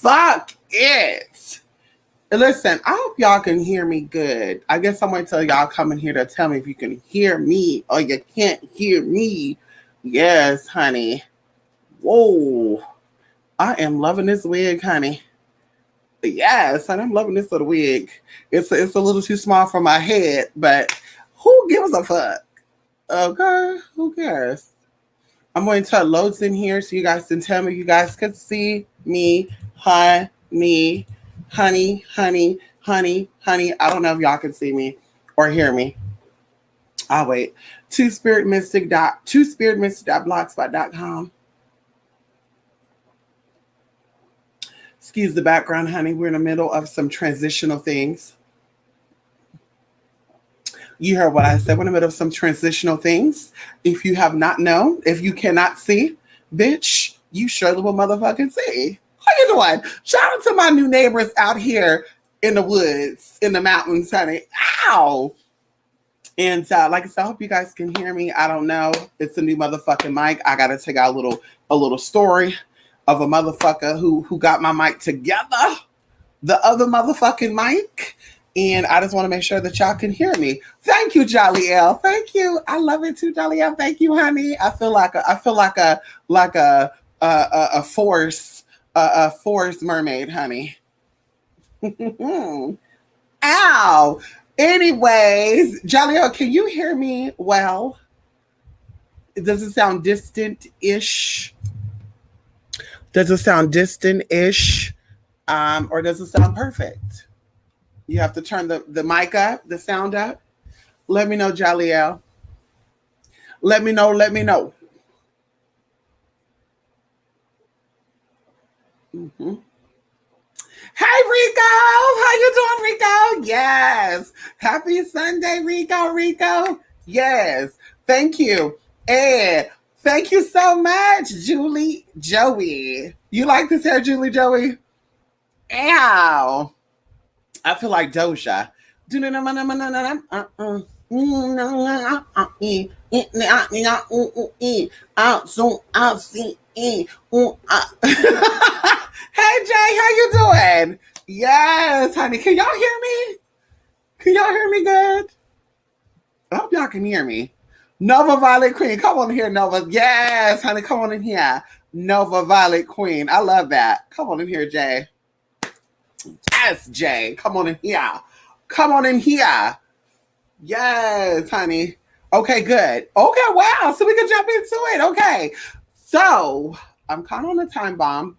Fuck it. Listen, I hope y'all can hear me good. I guess I'm going to tell y'all coming here to tell me if you can hear me or you can't hear me. Yes, honey. Whoa. I am loving this wig, honey. Yes, honey, I'm loving this little wig. It's a little too small for my head, but who gives a fuck? Okay, who cares? I'm going to put loads in here so you guys can tell me if you guys could see me, honey, honey. I don't know if y'all can see me or hear me. I'll wait. Two spiritmystic.blogspot.com. Excuse the background, honey. We're in the middle of some transitional things. You heard what I said. We're in the middle of some transitional things. If you have not known, if you cannot see, bitch, you surely will motherfucking see. How you doing? Shout out to my new neighbors out here in the woods, in the mountains, honey. Ow! And like I said, I hope you guys can hear me. I don't know. It's a new motherfucking mic. I gotta take out a little story of a motherfucker who got my mic together. The other motherfucking mic. And I just want to make sure that y'all can hear me. Thank you, Jolly L. Thank you. I love it too, Jolly L. Thank you, honey. I feel like a forest mermaid, honey. Ow. Anyways, Jolly L, can you hear me well? Does it sound distant-ish? Does it sound distant-ish? Or does it sound perfect? You have to turn the mic up, the sound up. Let me know, Jaliel. Let me know. Mm-hmm. Hey, Rico. How you doing, Rico? Yes. Happy Sunday, Rico. Yes. Thank you. And thank you so much, Julie Joey. You like this hair, Julie Joey? Ow. I feel like Doja. Hey Jay, how you doing? Yes, honey. Can y'all hear me? Can y'all hear me good? I hope y'all can hear me. Nova Violet Queen. Come on here, Nova. Yes, honey. Come on in here. Nova Violet Queen. I love that. Come on in here, Jay. Yes, Jay. Come on in here. Come on in here. Yes, honey. Okay, good. Okay, wow. So we can jump into it. Okay. So I'm kind of on a time bomb.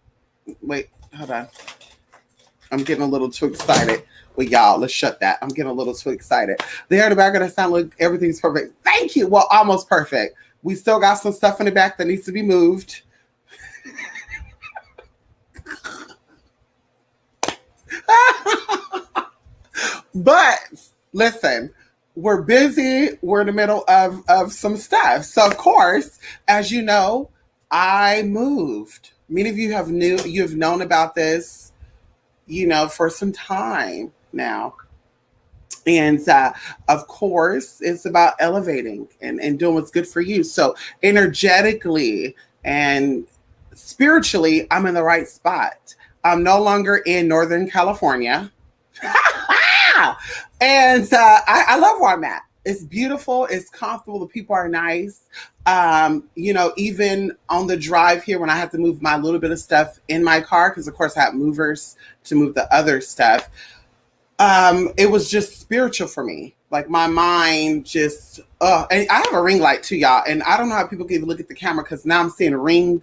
Wait, hold on. I'm getting a little too excited with y'all. Let's shut that. I'm getting a little too excited. There in the back of the sound, look, everything's perfect. Thank you. Well, almost perfect. We still got some stuff in the back that needs to be moved. But listen, we're busy. We're in the middle of some stuff. So of course, as you know, I moved. Many of you you've known about this, for some time now. And of course, it's about elevating and doing what's good for you. So energetically and spiritually, I'm in the right spot. I'm no longer in Northern California. And I love where I'm at. It's beautiful. It's comfortable. The people are nice. Even on the drive here when I have to move my little bit of stuff in my car, because of course I have movers to move the other stuff. It was just spiritual for me. Like my mind just, and I have a ring light too, y'all. And I don't know how people can even look at the camera because now I'm seeing a ring.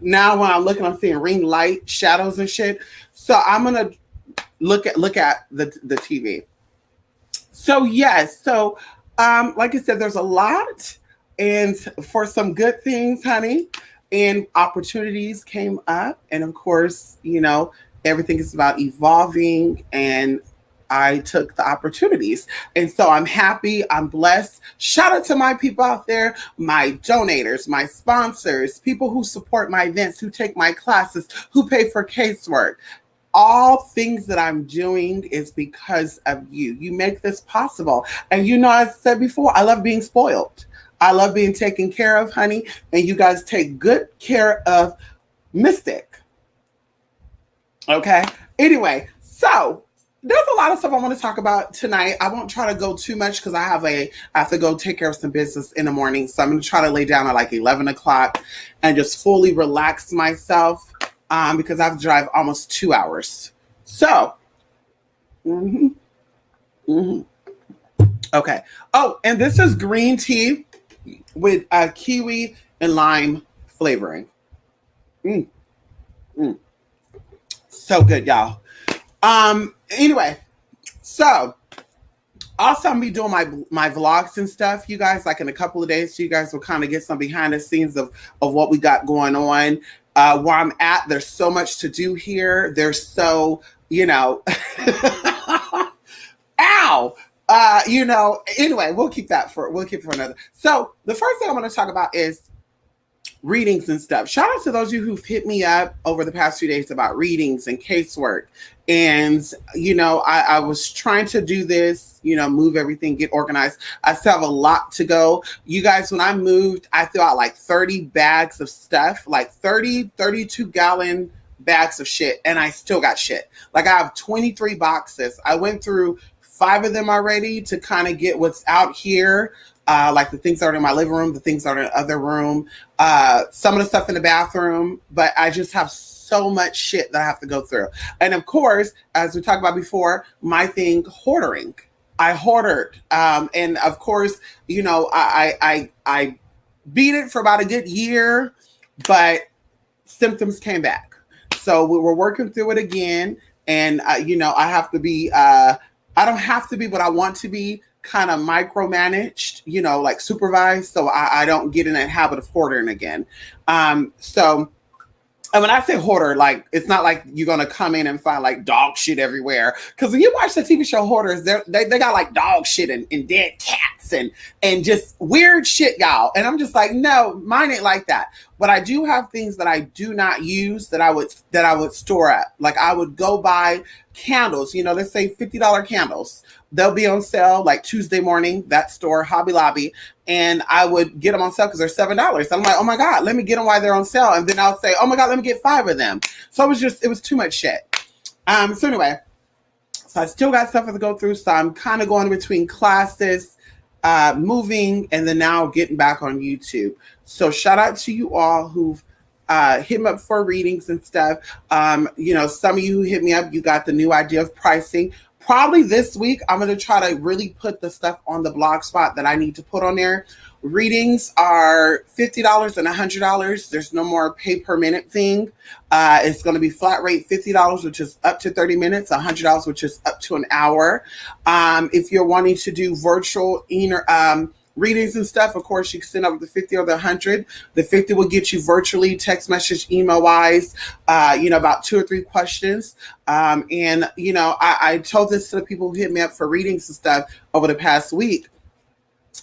Now when I'm looking, I'm seeing ring light, shadows and shit. So I'm going to look at the TV. So yes. So, like I said, there's a lot and for some good things, honey, and opportunities came up. And of course, everything is about evolving and I took the opportunities. And so I'm happy. I'm blessed. Shout out to my people out there, my donators, my sponsors, people who support my events, who take my classes, who pay for casework. All things that I'm doing is because of you. You make this possible. And I said before, I love being spoiled. I love being taken care of, honey. And you guys take good care of Mystic. Okay. Anyway, so there's a lot of stuff I want to talk about tonight. I won't try to go too much because I have to go take care of some business in the morning. So I'm going to try to lay down at like 11 o'clock and just fully relax myself because I have to drive almost 2 hours. So, mhm, mhm. Okay. Oh, and this is green tea with kiwi and lime flavoring. Mm, mm. So good, y'all. Anyway, so also I'm gonna be doing my vlogs and stuff, you guys, like in a couple of days, so you guys will kind of get some behind the scenes of what we got going on. Where I'm at, there's so much to do here. There's so, you know, ow. Anyway, we'll keep it for another. So the first thing I want to talk about is readings and stuff. Shout out to those of you who've hit me up over the past few days about readings and casework. And, I was trying to do this, move everything, get organized. I still have a lot to go. You guys, when I moved, I threw out like 30 bags of stuff, like 32-gallon bags of shit. And I still got shit. Like I have 23 boxes. I went through 5 of them already to kind of get what's out here. Like the things that are in my living room, the things that are in the other room, some of the stuff in the bathroom, but I just have so much shit that I have to go through. And of course, as we talked about before, my thing, hoarding. I hoarded. And of course, I beat it for about a good year, but symptoms came back. So we were working through it again. And, I have to be, I don't have to be, but I want to be kind of micromanaged, like supervised, so I don't get in that habit of hoarding again. So and when I say hoarder, like it's not like you're gonna come in and find like dog shit everywhere. Because when you watch the TV show Hoarders, they got like dog shit and dead cats and just weird shit, y'all. And I'm just like, no, mine ain't like that. But I do have things that I do not use that I would store up. Like I would go buy candles, let's say $50 candles. They'll be on sale like Tuesday morning, that store, Hobby Lobby, and I would get them on sale because they're $7. I'm like, oh my God, let me get them while they're on sale. And then I'll say, oh my God, let me get 5 of them. So it was too much shit. So anyway, so I still got stuff to go through. So I'm kind of going between classes, moving, and then now getting back on YouTube. So shout out to you all who've hit me up for readings and stuff. Some of you who hit me up, you got the new idea of pricing. Probably this week, I'm going to try to really put the stuff on the blog spot that I need to put on there. Readings are $50 and $100. There's no more pay per minute thing. It's going to be flat rate $50, which is up to 30 minutes, $100, which is up to an hour. If you're wanting to do virtual readings and stuff, of course, you can send over the 50 or the 100. The 50 will get you virtually, text message, email wise, about 2 or 3 questions. I told this to the people who hit me up for readings and stuff over the past week.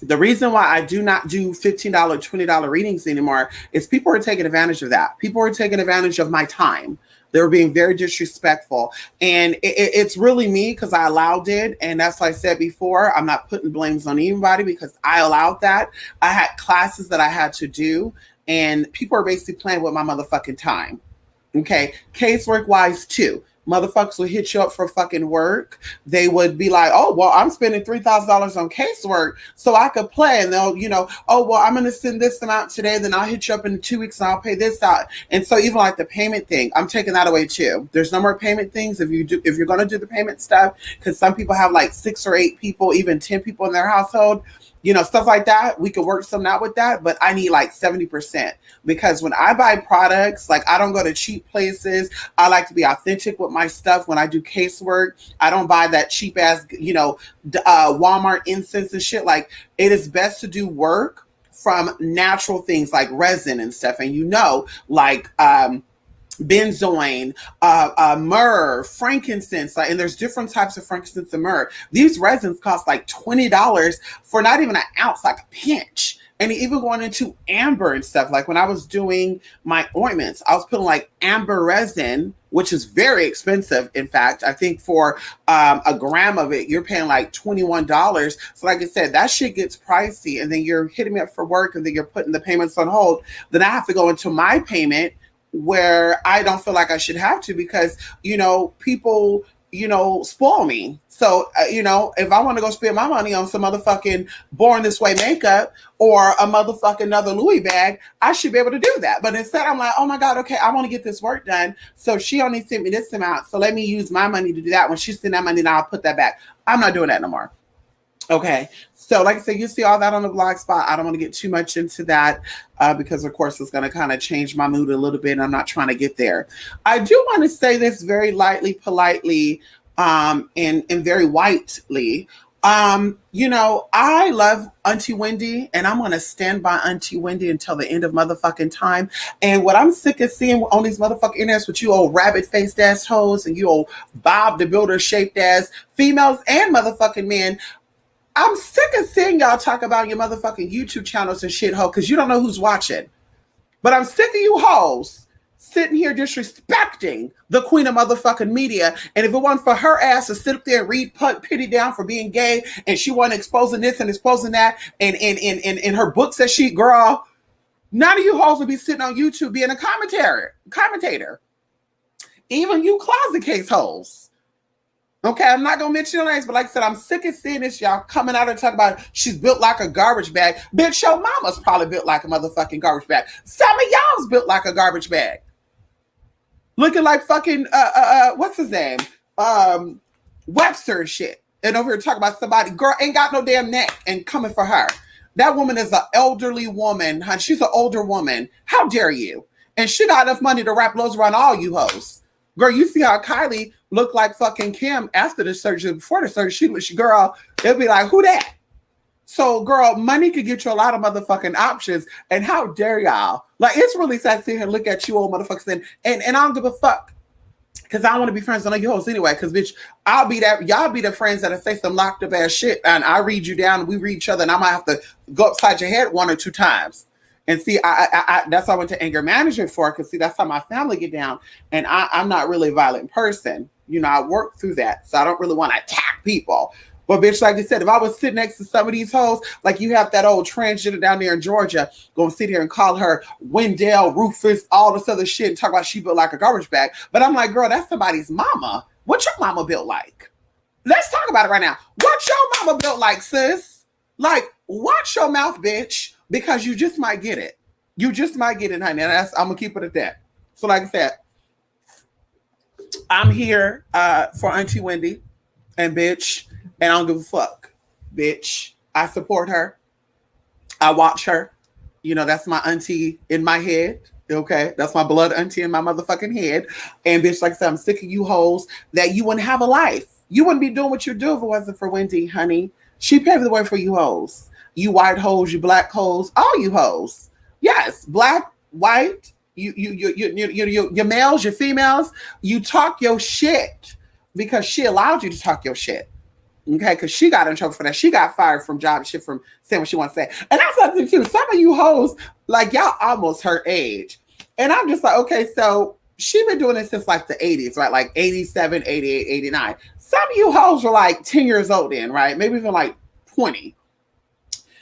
The reason why I do not do $15, $20 readings anymore is people are taking advantage of that. People are taking advantage of my time. They were being very disrespectful. And it's really me because I allowed it. And that's what I said before. I'm not putting blames on anybody because I allowed that. I had classes that I had to do. And people are basically playing with my motherfucking time. Okay. Casework wise too. Motherfuckers would hit you up for fucking work. They would be like, oh, well, I'm spending $3,000 on casework so I could play. And they'll, oh, well, I'm going to send this amount today. Then I'll hit you up in 2 weeks and I'll pay this out. And so even like the payment thing, I'm taking that away too. There's no more payment things if you're going to do the payment stuff, because some people have like 6 or 8 people, even 10 people in their household. Stuff like that. We could work something out with that, but I need like 70% because when I buy products, like I don't go to cheap places. I like to be authentic with my stuff. When I do casework, I don't buy that cheap ass, Walmart incense and shit. Like it is best to do work from natural things like resin and stuff. And like, benzoin, myrrh, frankincense, and there's different types of frankincense and myrrh. These resins cost like $20 for not even an ounce, like a pinch. And even going into amber and stuff. Like when I was doing my ointments, I was putting like amber resin, which is very expensive. In fact, I think for a gram of it, you're paying like $21. So like I said, that shit gets pricey. And then you're hitting me up for work and then you're putting the payments on hold. Then I have to go into my payment where I don't feel like I should have to because, people, spoil me. So, if I want to go spend my money on some motherfucking Born This Way makeup or a motherfucking another Louis bag, I should be able to do that. But instead, I'm like, oh my God, okay, I want to get this work done. So she only sent me this amount. So let me use my money to do that. When she sent that money, now I'll put that back. I'm not doing that no more. Okay. So, like I said, you see all that on the blog spot. I don't want to get too much into that because, of course, it's going to kind of change my mood a little bit. And I'm not trying to get there. I do want to say this very lightly, politely, and very whitely. I love Auntie Wendy, and I'm going to stand by Auntie Wendy until the end of motherfucking time. And what I'm sick of seeing on these motherfucking internets with you old rabbit-faced assholes and you old Bob the Builder shaped ass females and motherfucking men. I'm sick of seeing y'all talk about your motherfucking YouTube channels and shit, ho, because you don't know who's watching. But I'm sick of you hoes sitting here disrespecting the queen of motherfucking media. And if it wasn't for her ass to sit up there and read Pity down for being gay, and she wasn't exposing this and exposing that, and in her books that she, girl, none of you hoes would be sitting on YouTube being a commentator. Even you closet case hoes. Okay, I'm not gonna mention your names, but like I said, I'm sick of seeing this. Y'all coming out and talking about she's built like a garbage bag. Bitch, your mama's probably built like a motherfucking garbage bag. Some of y'all's built like a garbage bag. Looking like fucking what's his name? Webster and shit. And over here talking about somebody, girl, ain't got no damn neck and coming for her. That woman is an elderly woman, huh? She's an older woman. How dare you? And she got enough money to wrap loads around all you hoes. Girl, you see how Kylie looked like fucking Kim after the surgery. Before the surgery, she girl, it'll be like, who that? So, girl, money could get you a lot of motherfucking options. And how dare y'all? Like, it's really sad to sit here and look at you old motherfuckers and I don't give a fuck. Because I want to be friends with you hoes anyway. Because, bitch, I'll be that. Y'all be the friends that'll say some locked up ass shit. And I read you down and we read each other. And I might have to go upside your head 1 or 2 times. And see, I that's what I went to anger management for, because see, that's how my family get down. And I'm not really a violent person. I work through that. So I don't really want to attack people. But bitch, like I said, if I was sitting next to some of these hoes, like you have that old transgender down there in Georgia, going to sit here and call her Wendell, Rufus, all this other shit and talk about she built like a garbage bag. But I'm like, girl, that's somebody's mama. What your mama built like? Let's talk about it right now. What your mama built like, sis? Like, watch your mouth, bitch. Because you just might get it. You just might get it, honey. And I'm going to keep it at that. So like I said, I'm here for Auntie Wendy and bitch, and I don't give a fuck, bitch. I support her. I watch her. That's my auntie in my head. Okay? That's my blood auntie in my motherfucking head. And bitch, like I said, I'm sick of you hoes that you wouldn't have a life. You wouldn't be doing what you do if it wasn't for Wendy, honey. She paved the way for you hoes. You white hoes, you black hoes, all you hoes. Yes, black, white, your males, your females, you talk your shit because she allowed you to talk your shit. Okay, because she got in trouble for that. She got fired from job shit from saying what she wants to say. And that's something too. Some of you hoes, like y'all almost her age. And I'm just like, okay, so she been doing this since like the 80s, right? Like 87, 88, 89. Some of you hoes were like 10 years old then, right? Maybe even like 20.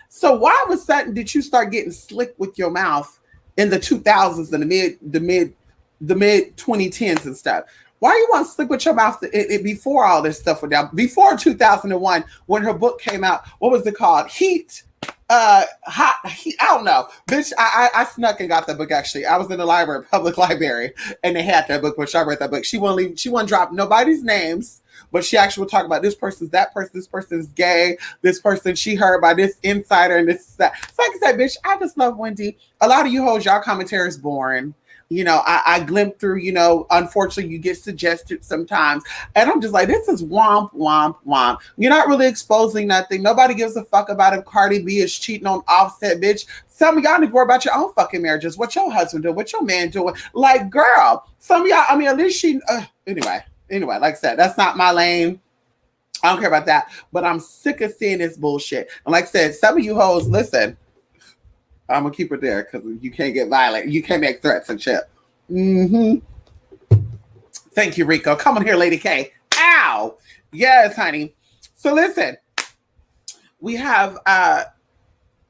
So why all of a sudden did you start getting slick with your mouth in the 2000s and the mid 2010s and stuff? Why you want to slick with your mouth before all this stuff went down? Before 2001, when her book came out, what was it called? Heat. Hot Heat. I don't know, bitch. I snuck and got that book. Actually, I was in the library, public library, and they had that book. Which I read that book. She won't leave. She won't drop nobody's names. But she actually will talk about this person's that person, this person's gay, this person she heard by this insider, and this that. So like I said, bitch, I just love Wendy. A lot of you hoes, y'all commentary is boring. I glimpse through, unfortunately you get suggested sometimes. And I'm just like, this is womp, womp, womp. You're not really exposing nothing. Nobody gives a fuck about if Cardi B is cheating on Offset, bitch. Some of y'all need to worry about your own fucking marriages. What your husband doing? What your man doing? Like, girl, some of y'all, at least she, Anyway, like I said, that's not my lane. I don't care about that. But I'm sick of seeing this bullshit. And like I said, some of you hoes, listen, I'm going to keep it there because you can't get violent. You can't make threats and shit. Thank you, Rico. Come on here, Lady K. Ow. Yes, honey. So listen, we have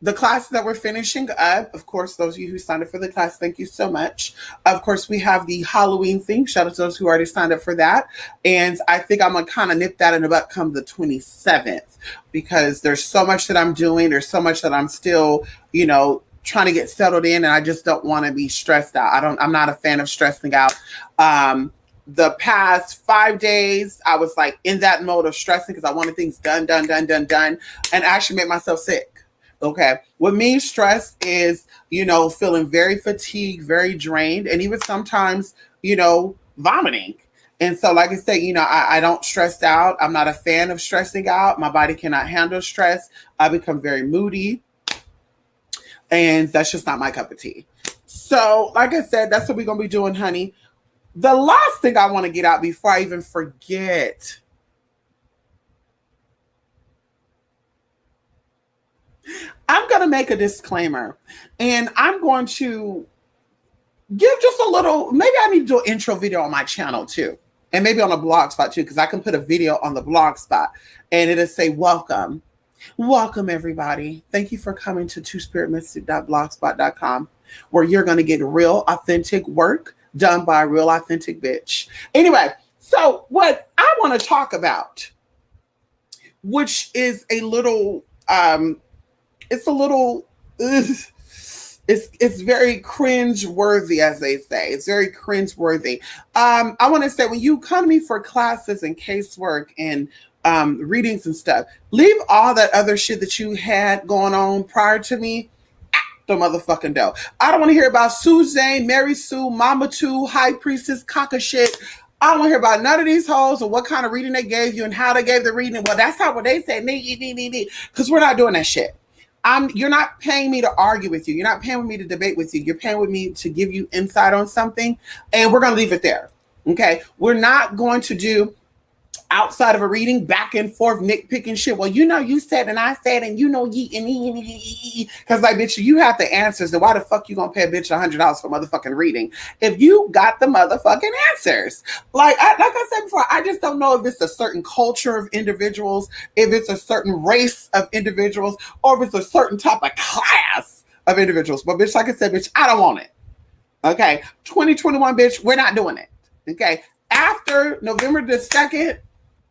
the classes that we're finishing up, of course, those of you who signed up for the class, thank you so much. Of course, we have the Halloween thing. Shout out to those who already signed up for that. And I think I'm going to kind of nip that in the butt come the 27th, because there's so much that I'm doing. There's so much that I'm still, trying to get settled in, and I just don't want to be stressed out. I'm not a fan of stressing out. The past 5 days, I was like in that mode of stressing because I wanted things done, and actually made myself sick. Okay. What means stress is, feeling very fatigued, very drained, and even sometimes, vomiting. And so, like I said, I don't stress out. I'm not a fan of stressing out. My body cannot handle stress. I become very moody, and that's just not my cup of tea. So, like I said, that's what we're going to be doing, honey. The last thing I want to get out before I even forget. I'm going to make a disclaimer, and I'm going to give just a little, maybe I need to do an intro video on my channel too. And maybe on a blog spot too, because I can put a video on the blog spot and it'll say, welcome everybody. Thank you for coming to twospiritmystic.blogspot.com, where you're going to get real authentic work done by a real authentic bitch. Anyway, so what I want to talk about, which is a little, it's a little, it's very cringe worthy, as they say. It's very cringe worthy. I want to say, when you come to me for classes and casework and readings and stuff, leave all that other shit that you had going on prior to me the motherfucking door. I don't want to hear about Suzanne, Mary Sue, Mama Two, High Priestess, cocker shit. I don't want to hear about none of these hoes or what kind of reading they gave you and how they gave the reading. Well, that's not what they said. Because we're not doing that shit. You're not paying me to argue with you. You're not paying with me to debate with you. You're paying with me to give you insight on something, and we're going to leave it there. Okay. We're not going to do outside of a reading back and forth nitpicking shit. Well, you said and I said, and because like, bitch, you have the answers. Then why the fuck you gonna pay a bitch $100 for motherfucking reading if you got the motherfucking answers? Like I said before, I just don't know if it's a certain culture of individuals, if it's a certain race of individuals, or if it's a certain type of class of individuals. But bitch, like I said, bitch, I don't want it. Okay, 2021, bitch, we're not doing it. Okay, after November the 2nd.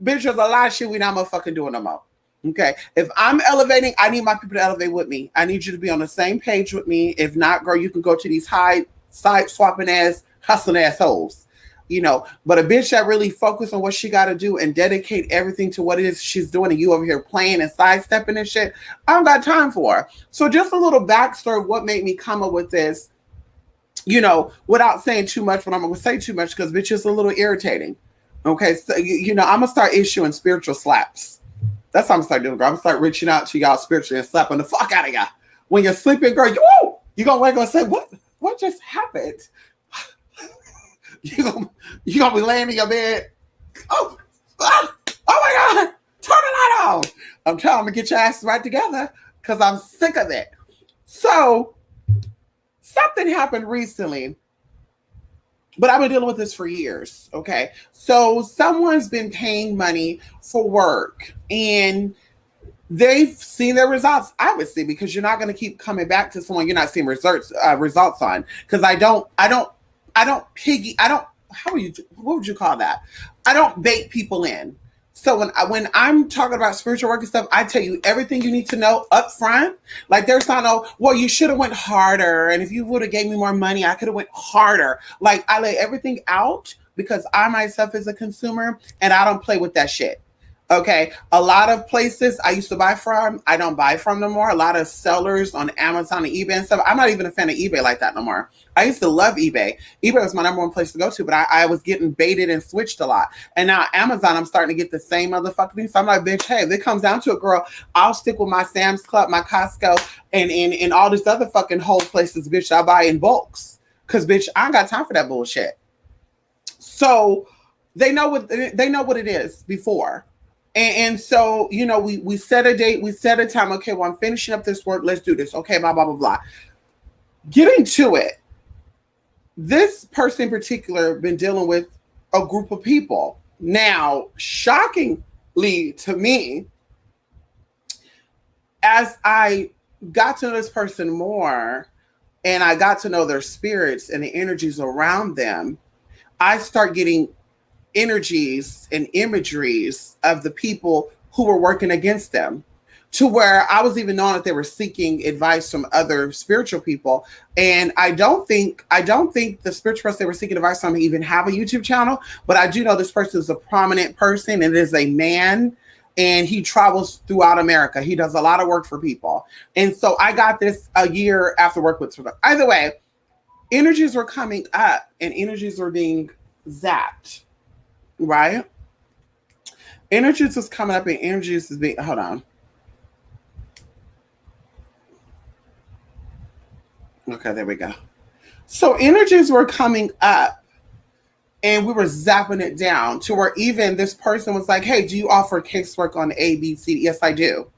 Bitch, there's a lot of shit we're not motherfucking doing no more. Okay. If I'm elevating, I need my people to elevate with me. I need you to be on the same page with me. If not, girl, you can go to these high side swapping ass, hustling assholes. But a bitch that really focus on what she got to do and dedicate everything to what it is she's doing, and you over here playing and sidestepping and shit, I don't got time for her. So just a little backstory of what made me come up with this, without saying too much, but I'm going to say too much because bitch is a little irritating. Okay, so I'm gonna start issuing spiritual slaps. That's what I'm gonna start doing, girl. I'm gonna start reaching out to y'all spiritually and slapping the fuck out of y'all. When you're sleeping, girl, you gonna wake up and say, what just happened? you gonna be laying in your bed. Oh my God, turn the light on. I'm telling you, get your ass right together because I'm sick of it. So something happened recently. But I've been dealing with this for years. Okay. So someone's been paying money for work and they've seen their results, obviously, because you're not going to keep coming back to someone you're not seeing results on. Because what would you call that? I don't bait people in. So when I'm talking about spiritual work and stuff, I tell you everything you need to know up front. Like there's not no, well, you should have went harder. And if you would have gave me more money, I could have went harder. Like I lay everything out because I myself is a consumer and I don't play with that shit. Okay. A lot of places I used to buy from, I don't buy from no more. A lot of sellers on Amazon and eBay and stuff. I'm not even a fan of eBay like that no more. I used to love eBay. eBay was my number one place to go to, but I was getting baited and switched a lot. And now Amazon, I'm starting to get the same motherfucking thing. So I'm like, bitch, hey, if it comes down to it, girl, I'll stick with my Sam's Club, my Costco, and all these other fucking whole places, bitch, I buy in bulks. Cause bitch, I ain't got time for that bullshit. So they know what it is before. And so, we set a date, we set a time. Okay, well, I'm finishing up this work. Let's do this. Okay, blah, blah, blah, blah. Getting to it. This person in particular been dealing with a group of people. Now, shockingly to me, as I got to know this person more and I got to know their spirits and the energies around them, I start getting energies and imageries of the people who were working against them, to where I was even knowing that they were seeking advice from other spiritual people. And I don't think the spiritual person they were seeking advice from even have a YouTube channel, but I do know this person is a prominent person and it is a man, and he travels throughout America. He does a lot of work for people. And so I got this a year after work with. Either way, energies were coming up and energies were being zapped, right? Energies was coming up and energies is being, hold on. Okay, there we go. So energies were coming up and we were zapping it down to where even this person was like, hey, do you offer casework on A, B, C? Yes, I do.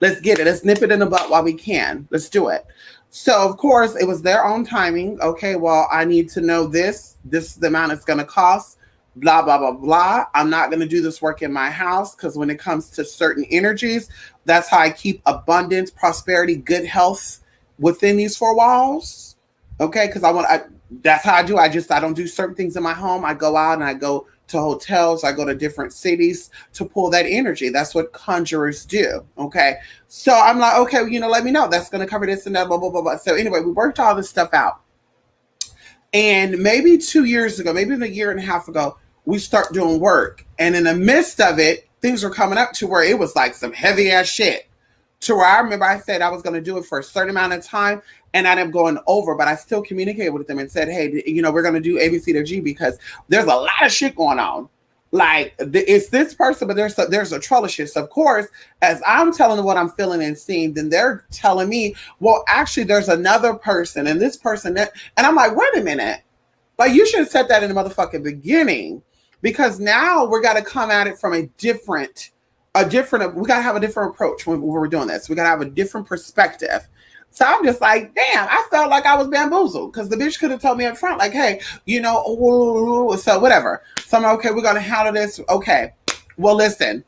Let's get it. Let's nip it in the butt while we can. Let's do it. So, of course, it was their own timing. Okay, well, I need to know this. This is the amount it's going to cost. Blah, blah, blah, blah. I'm not going to do this work in my house because when it comes to certain energies, that's how I keep abundance, prosperity, good health within these four walls. Okay, because that's how I do. I don't do certain things in my home. I go out and I go to hotels. I go to different cities to pull that energy. That's what conjurers do. Okay, so I'm like, okay, let me know. That's going to cover this and that. Blah blah blah blah. So anyway, we worked all this stuff out, and maybe 2 years ago, maybe a year and a half ago, we start doing work, and in the midst of it, things were coming up to where it was like some heavy ass shit to where I remember I said I was going to do it for a certain amount of time and I ended up going over, but I still communicated with them and said, hey, we're going to do ABC to G because there's a lot of shit going on. Like it's this person, but there's a troll of shit. So of course, as I'm telling them what I'm feeling and seeing, then they're telling me, well, actually, there's another person and this person that, and I'm like, wait a minute, like you should have said that in the motherfucking beginning, because now we're got to come at it from we got to have a different approach when we're doing this. We got to have a different perspective. So I'm just like, damn, I felt like I was bamboozled because the bitch could have told me up front, like, hey, so whatever. So I'm like, okay, we're going to handle this. Okay. Well, listen,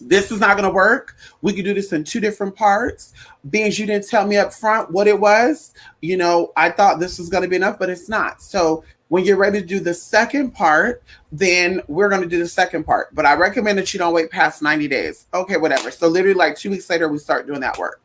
this is not going to work. We could do this in two different parts. Being as you didn't tell me up front what it was, I thought this was going to be enough, but it's not. So when you're ready to do the second part, then we're going to do the second part. But I recommend that you don't wait past 90 days. Okay, whatever. So literally like 2 weeks later, we start doing that work.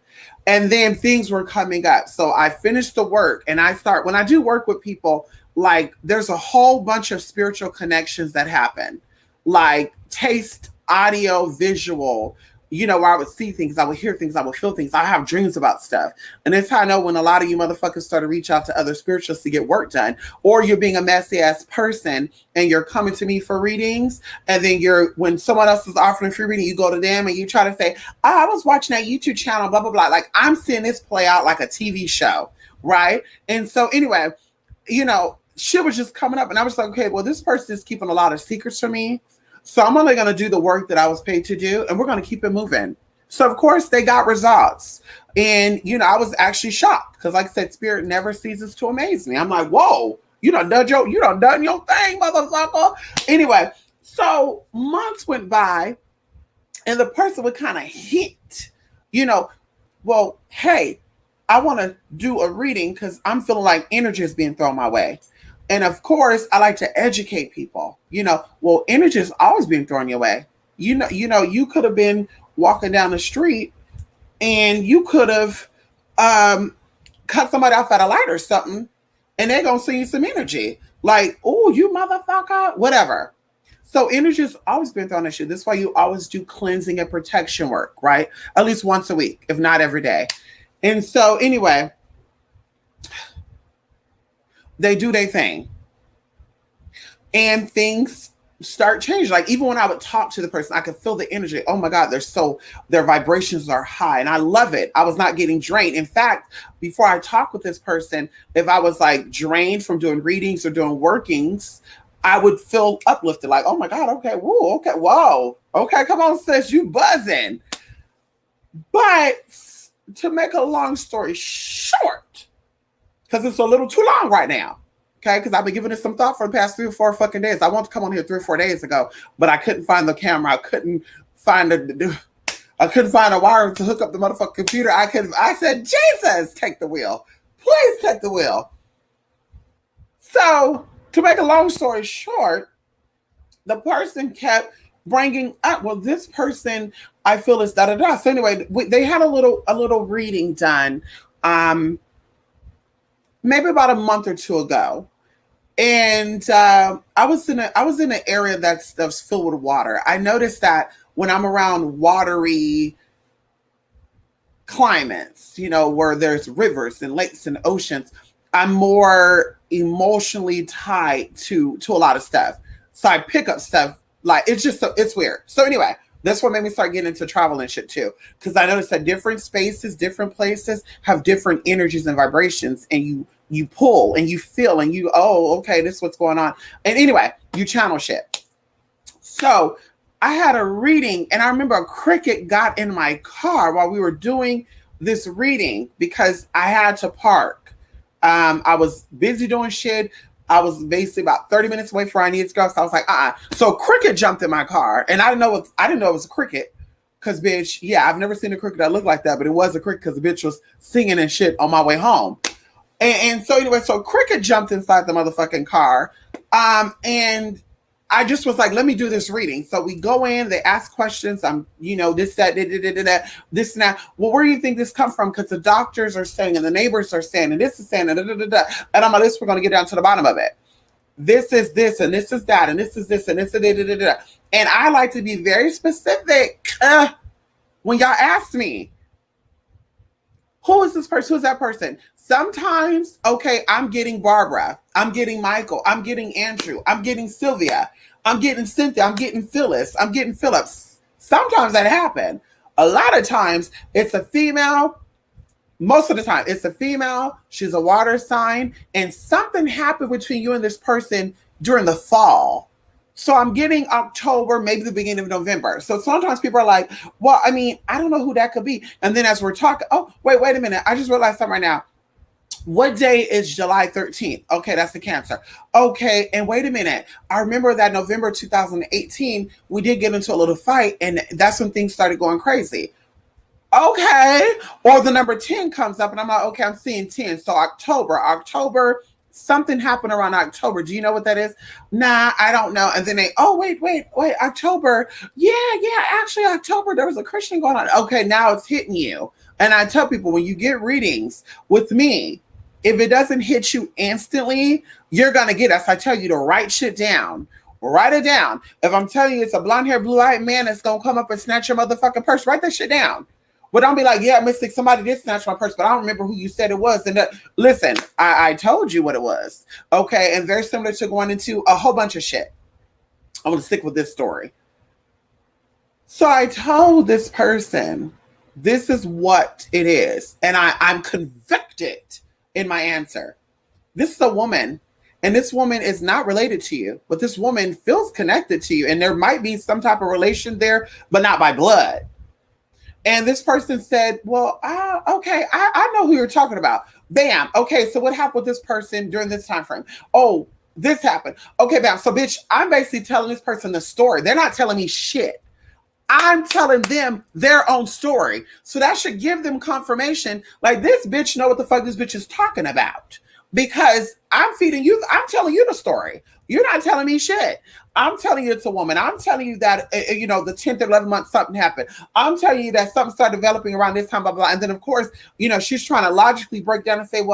And then things were coming up. So I finished the work and when I do work with people, like there's a whole bunch of spiritual connections that happen, like taste, audio, visual, where I would see things, I would hear things, I would feel things. I have dreams about stuff. And that's how I know when a lot of you motherfuckers start to reach out to other spiritualists to get work done, or you're being a messy ass person and you're coming to me for readings. And then when someone else is offering free reading, you go to them and you try to say, oh, I was watching that YouTube channel, blah, blah, blah. Like I'm seeing this play out like a TV show. Right. And so anyway, shit was just coming up and I was like, okay, well, this person is keeping a lot of secrets from me. So I'm only going to do the work that I was paid to do, and we're going to keep it moving. So, of course, they got results. And, I was actually shocked because, like I said, spirit never ceases to amaze me. I'm like, whoa, you done done your thing, motherfucker. Anyway, so months went by, and the person would kind of hint, well, hey, I want to do a reading because I'm feeling like energy is being thrown my way. And of course, I like to educate people. Well, energy is always being thrown your way. You could have been walking down the street and you could have cut somebody off at a light or something, and they're gonna send you some energy. Like, oh, you motherfucker, whatever. So energy has always been thrown at you. That's why you always do cleansing and protection work, right? At least once a week, if not every day. And so anyway, they do their thing. And things start changing. Like even when I would talk to the person, I could feel the energy. Oh my God, their vibrations are high. And I love it. I was not getting drained. In fact, before I talk with this person, if I was like drained from doing readings or doing workings, I would feel uplifted. Like, oh my God, okay, whoa, okay, whoa. Okay, come on, sis, you buzzing. But to make a long story short, because it's a little too long right now. Okay, because I've been giving it some thought for the past 3 or 4 fucking days. I wanted to come on here 3 or 4 days ago, but I couldn't find the camera. I couldn't find I couldn't find a wire to hook up the motherfucking computer. I said, Jesus, take the wheel. Please take the wheel. So, to make a long story short, the person kept bringing up, well, this person I feel is da da da. So anyway, they had a little reading done, um, maybe about a month or two ago, and I was in an area that's filled with water. I noticed that when I'm around watery climates, where there's rivers and lakes and oceans, I'm more emotionally tied to a lot of stuff. So I pick up stuff like it's weird. So anyway, that's what made me start getting into travel and shit too. Because I noticed that different spaces, different places have different energies and vibrations, and you pull and you feel and okay, this is what's going on. And anyway, you channel shit. So I had a reading, and I remember a cricket got in my car while we were doing this reading because I had to park. I was busy doing shit. I was basically about 30 minutes away from where I needed to go. So I was like, So cricket jumped in my car, and I didn't know it was a cricket. Cause bitch, yeah, I've never seen a cricket that looked like that, but it was a cricket because the bitch was singing and shit on my way home. And so anyway, so cricket jumped inside the motherfucking car. And I just was like, let me do this reading. So we go in, they ask questions. This, that, this, and that. Well, where do you think this come from? Because the doctors are saying, and the neighbors are saying, and this is saying, and And I'm like, this, we're going to get down to the bottom of it. This is this, and this is that, and this is this, and this is And I like to be very specific when y'all ask me, who is this person? Who's that person? Sometimes, okay, I'm getting Barbara. I'm getting Michael. I'm getting Andrew. I'm getting Sylvia. I'm getting Cynthia. I'm getting Phyllis. I'm getting Phillips. Sometimes that happens. A lot of times it's a female. Most of the time it's a female. She's a water sign. And something happened between you and this person during the fall. So I'm getting October, maybe the beginning of November. So sometimes people are like, well, I mean, I don't know who that could be. And then as we're talking, oh, wait a minute. I just realized something right now. What day is July 13th? Okay, that's the Cancer. Okay, and wait a minute. I remember that November 2018, we did get into a little fight, and that's when things started going crazy. Okay. Or the number 10 comes up, and I'm like, okay, I'm seeing 10. So October, something happened around October. Do you know what that is? Nah, I don't know. And then wait, October. Yeah, actually October, there was a Christian going on. Okay, now it's hitting you. And I tell people, when you get readings with me, if it doesn't hit you instantly, you're going to get us. I tell you to write shit down. Write it down. If I'm telling you it's a blonde haired, blue eyed man that's going to come up and snatch your motherfucking purse, write that shit down. But don't be like, yeah, Mystic, somebody did snatch my purse, but I don't remember who you said it was. And listen, I told you what it was. Okay. And very similar to going into a whole bunch of shit. I'm going to stick with this story. So I told this person, this is what it is. And I'm convicted in my answer. This is a woman, and this woman is not related to you, but this woman feels connected to you. And there might be some type of relation there, but not by blood. And this person said, well, okay, I know who you're talking about. Bam. Okay, so what happened with this person during this time frame? Oh, this happened. Okay, bam. So, bitch, I'm basically telling this person the story. They're not telling me shit. I'm telling them their own story. So that should give them confirmation. Like, this bitch know what the fuck this bitch is talking about. Because I'm feeding you, I'm telling you the story. You're not telling me shit. I'm telling you it's a woman. I'm telling you that, the 10th or 11th month, something happened. I'm telling you that something started developing around this time, blah, blah. And then, of course, she's trying to logically break down and say,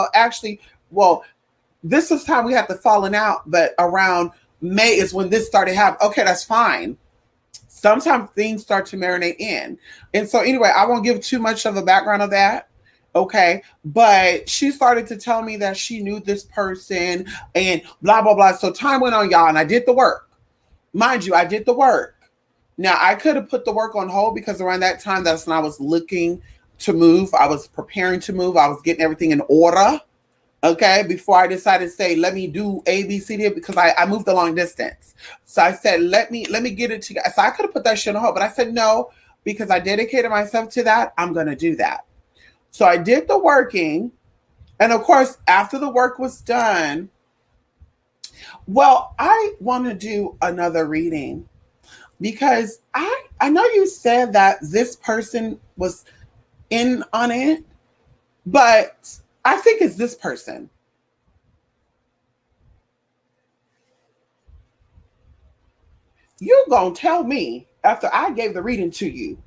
this is time we have to falling out, but around May is when this started happening. Okay, that's fine. Sometimes things start to marinate in. And so anyway, I won't give too much of a background of that. Okay. But she started to tell me that she knew this person and blah, blah, blah. So time went on, y'all, and I did the work. Mind you, I did the work. Now, I could have put the work on hold because around that time, that's when I was looking to move. I was preparing to move. I was getting everything in order. Okay, before I decided to say, let me do A, B, C, D, because I moved a long distance. So I said, let me get it together. So I could have put that shit on hold, but I said no, because I dedicated myself to that. I'm going to do that. So I did the working. And of course, after the work was done, well, I want to do another reading, because I know you said that this person was in on it, but I think it's this person. You gonna tell me after I gave the reading to you,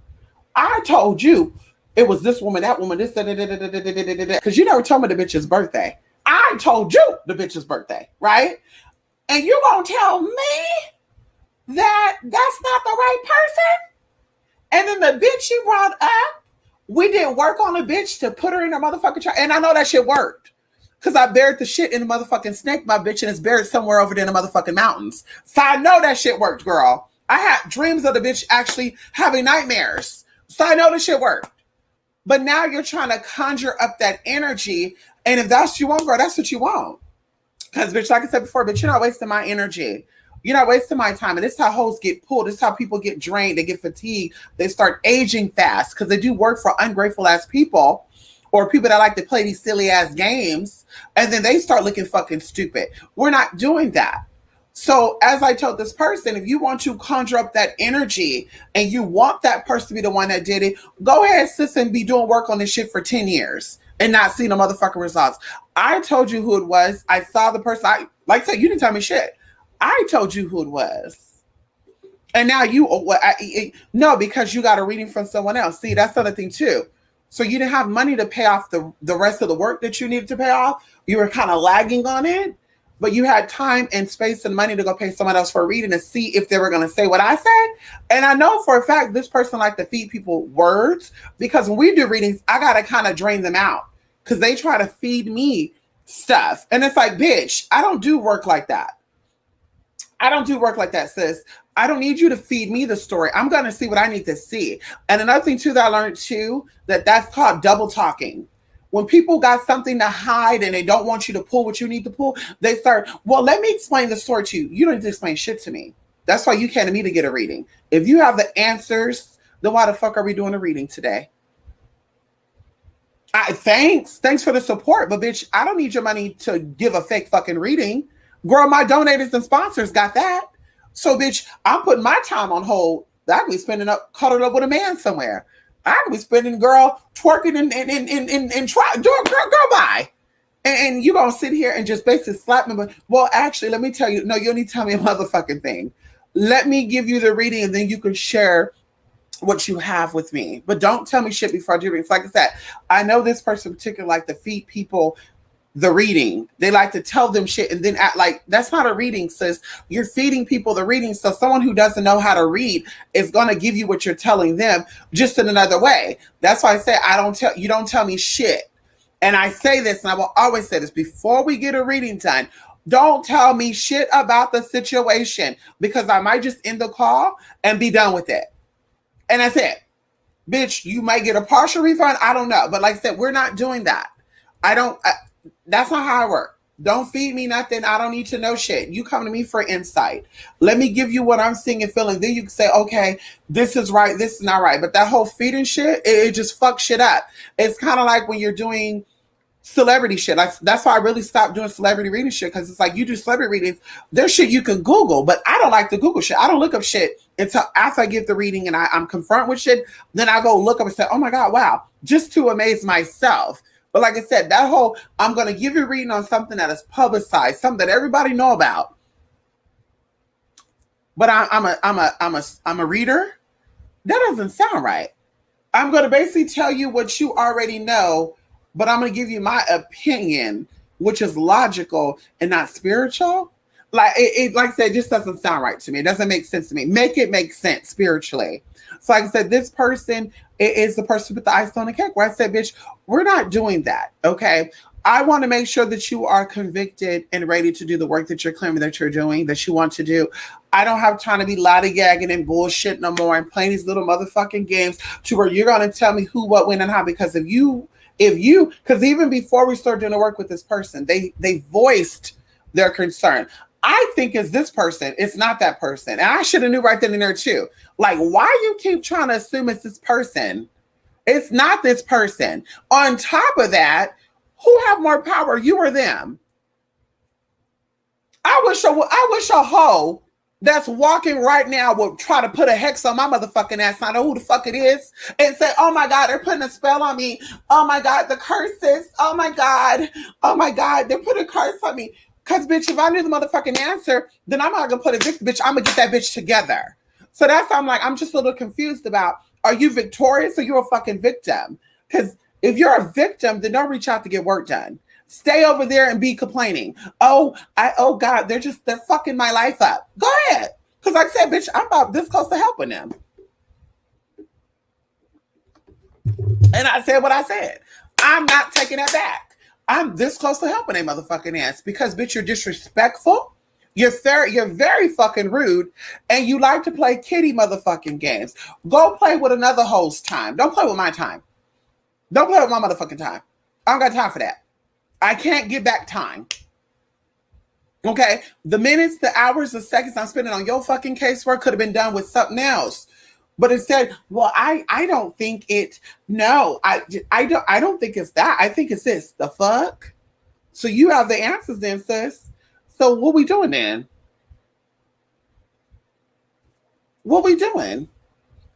I told you it was this woman, that woman, this, because you never told me the bitch's birthday. I told you the bitch's birthday, right? And you gonna tell me that that's not the right person? And then the bitch you brought up, we didn't work on the bitch to put her in a motherfucking trap. And I know that shit worked. Because I buried the shit in the motherfucking snake, my bitch, and it's buried somewhere over there in the motherfucking mountains. So I know that shit worked, girl. I had dreams of the bitch actually having nightmares. So I know the shit worked. But now you're trying to conjure up that energy. And if that's what you want, girl, that's what you want. Because, bitch, like I said before, bitch, you're not wasting my energy. You're not wasting my time. And this is how hoes get pulled. This is how people get drained. They get fatigued. They start aging fast because they do work for ungrateful ass people or people that like to play these silly ass games. And then they start looking fucking stupid. We're not doing that. So as I told this person, if you want to conjure up that energy and you want that person to be the one that did it, go ahead, sis, and be doing work on this shit for 10 years and not see no motherfucking results. I told you who it was. I saw the person. Like I said, you didn't tell me shit. I told you who it was. And now no, because you got a reading from someone else. See, that's the other thing too. So you didn't have money to pay off the rest of the work that you needed to pay off. You were kind of lagging on it, but you had time and space and money to go pay someone else for a reading to see if they were going to say what I said. And I know for a fact this person liked to feed people words because when we do readings, I got to kind of drain them out because they try to feed me stuff. And it's like, bitch, I don't do work like that. I don't do work like that, sis. I don't need you to feed me the story. I'm going to see what I need to see. And another thing, too, that I learned, too, that's called double talking. When people got something to hide and they don't want you to pull what you need to pull, they start, well, let me explain the story to you. You don't need to explain shit to me. That's why you came to me to get a reading. If you have the answers, then why the fuck are we doing a reading today? Thanks for the support, but bitch, I don't need your money to give a fake fucking reading. Girl, my donators and sponsors got that. So, bitch, I'm putting my time on hold. I could be spending cuddled up with a man somewhere. I could be spending, girl, twerking and try doing girl bye. And you gonna sit here and just basically slap me. But well, actually, let me tell you. No, you don't need to tell me a motherfucking thing. Let me give you the reading, and then you can share what you have with me. But don't tell me shit before I do readings. Like I said, I know this person in particular like to feed people the reading. They like to tell them shit and then act like that's not a reading, sis. You're feeding people the reading. So someone who doesn't know how to read is going to give you what you're telling them just in another way. That's why I say you don't tell me shit. And I say this, and I will always say this before we get a reading done. Don't tell me shit about the situation because I might just end the call and be done with it. And that's it. Bitch, you might get a partial refund. I don't know. But like I said, we're not doing that. That's not how I work. Don't feed me nothing. I don't need to know shit. You come to me for insight. Let me give you what I'm seeing and feeling. Then you can say, okay, this is right. This is not right. But that whole feeding shit, it just fucks shit up. It's kind of like when you're doing celebrity shit. Like that's why I really stopped doing celebrity reading shit because it's like you do celebrity readings. There's shit you can Google, but I don't like to Google shit. I don't look up shit until after I get the reading and I'm confronted with shit. Then I go look up and say, oh my God, wow. Just to amaze myself. But like I said, that whole, I'm going to give you a reading on something that is publicized, something that everybody know about. But I'm a reader. That doesn't sound right. I'm going to basically tell you what you already know, but I'm going to give you my opinion, which is logical and not spiritual. Like like I said, it just doesn't sound right to me. It doesn't make sense to me. Make it make sense spiritually. So like I said, this person is the person with the ice on the cake where I said, bitch, we're not doing that. Okay. I want to make sure that you are convicted and ready to do the work that you're claiming that you're doing, that you want to do. I don't have time to be lollygagging and bullshit no more and playing these little motherfucking games to where you're going to tell me who, what, when, and how. Because because even before we started doing the work with this person, they voiced their concern. I think it's this person. It's not that person. And I should have knew right then and there too. Like, why you keep trying to assume it's this person? It's not this person. On top of that, who have more power, you or them? I wish a hoe that's walking right now will try to put a hex on my motherfucking ass. I know who the fuck it is. And say, oh my God, they're putting a spell on me. Oh my God, the curses. Oh my God. Oh my God, they're putting a curse on me. Because, bitch, if I knew the motherfucking answer, then I'm not going to put a victim, bitch. I'm going to get that bitch together. So that's why I'm like, I'm just a little confused about, are you victorious or you're a fucking victim? Because if you're a victim, then don't reach out to get work done. Stay over there and be complaining. Oh God, they're fucking my life up. Go ahead. Because like I said, bitch, I'm about this close to helping them. And I said what I said. I'm not taking that back. I'm this close to helping a motherfucking ass because, bitch, you're disrespectful. You're very fucking rude, and you like to play kitty motherfucking games. Go play with another hoe's time. Don't play with my time. Don't play with my motherfucking time. I don't got time for that. I can't give back time. Okay? The minutes, the hours, the seconds I'm spending on your fucking casework could have been done with something else. But instead, well, I don't think it. No, I don't think it's that. I think it's this. The fuck. So you have the answers then, sis. So what we doing then? What we doing?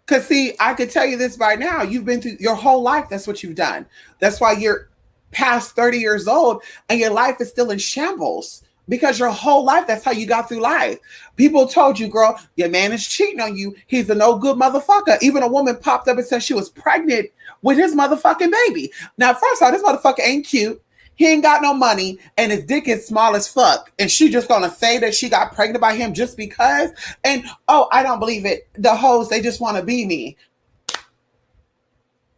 Because see, I could tell you this right now. You've been through your whole life. That's what you've done. That's why you're past 30 years old and your life is still in shambles. Because your whole life, that's how you got through life. People told you, girl, your man is cheating on you. He's a no good motherfucker. Even a woman popped up and said she was pregnant with his motherfucking baby. Now, first of all, this motherfucker ain't cute. He ain't got no money and his dick is small as fuck. And she just gonna say that she got pregnant by him just because? And, oh, I don't believe it. The hoes, they just want to be me.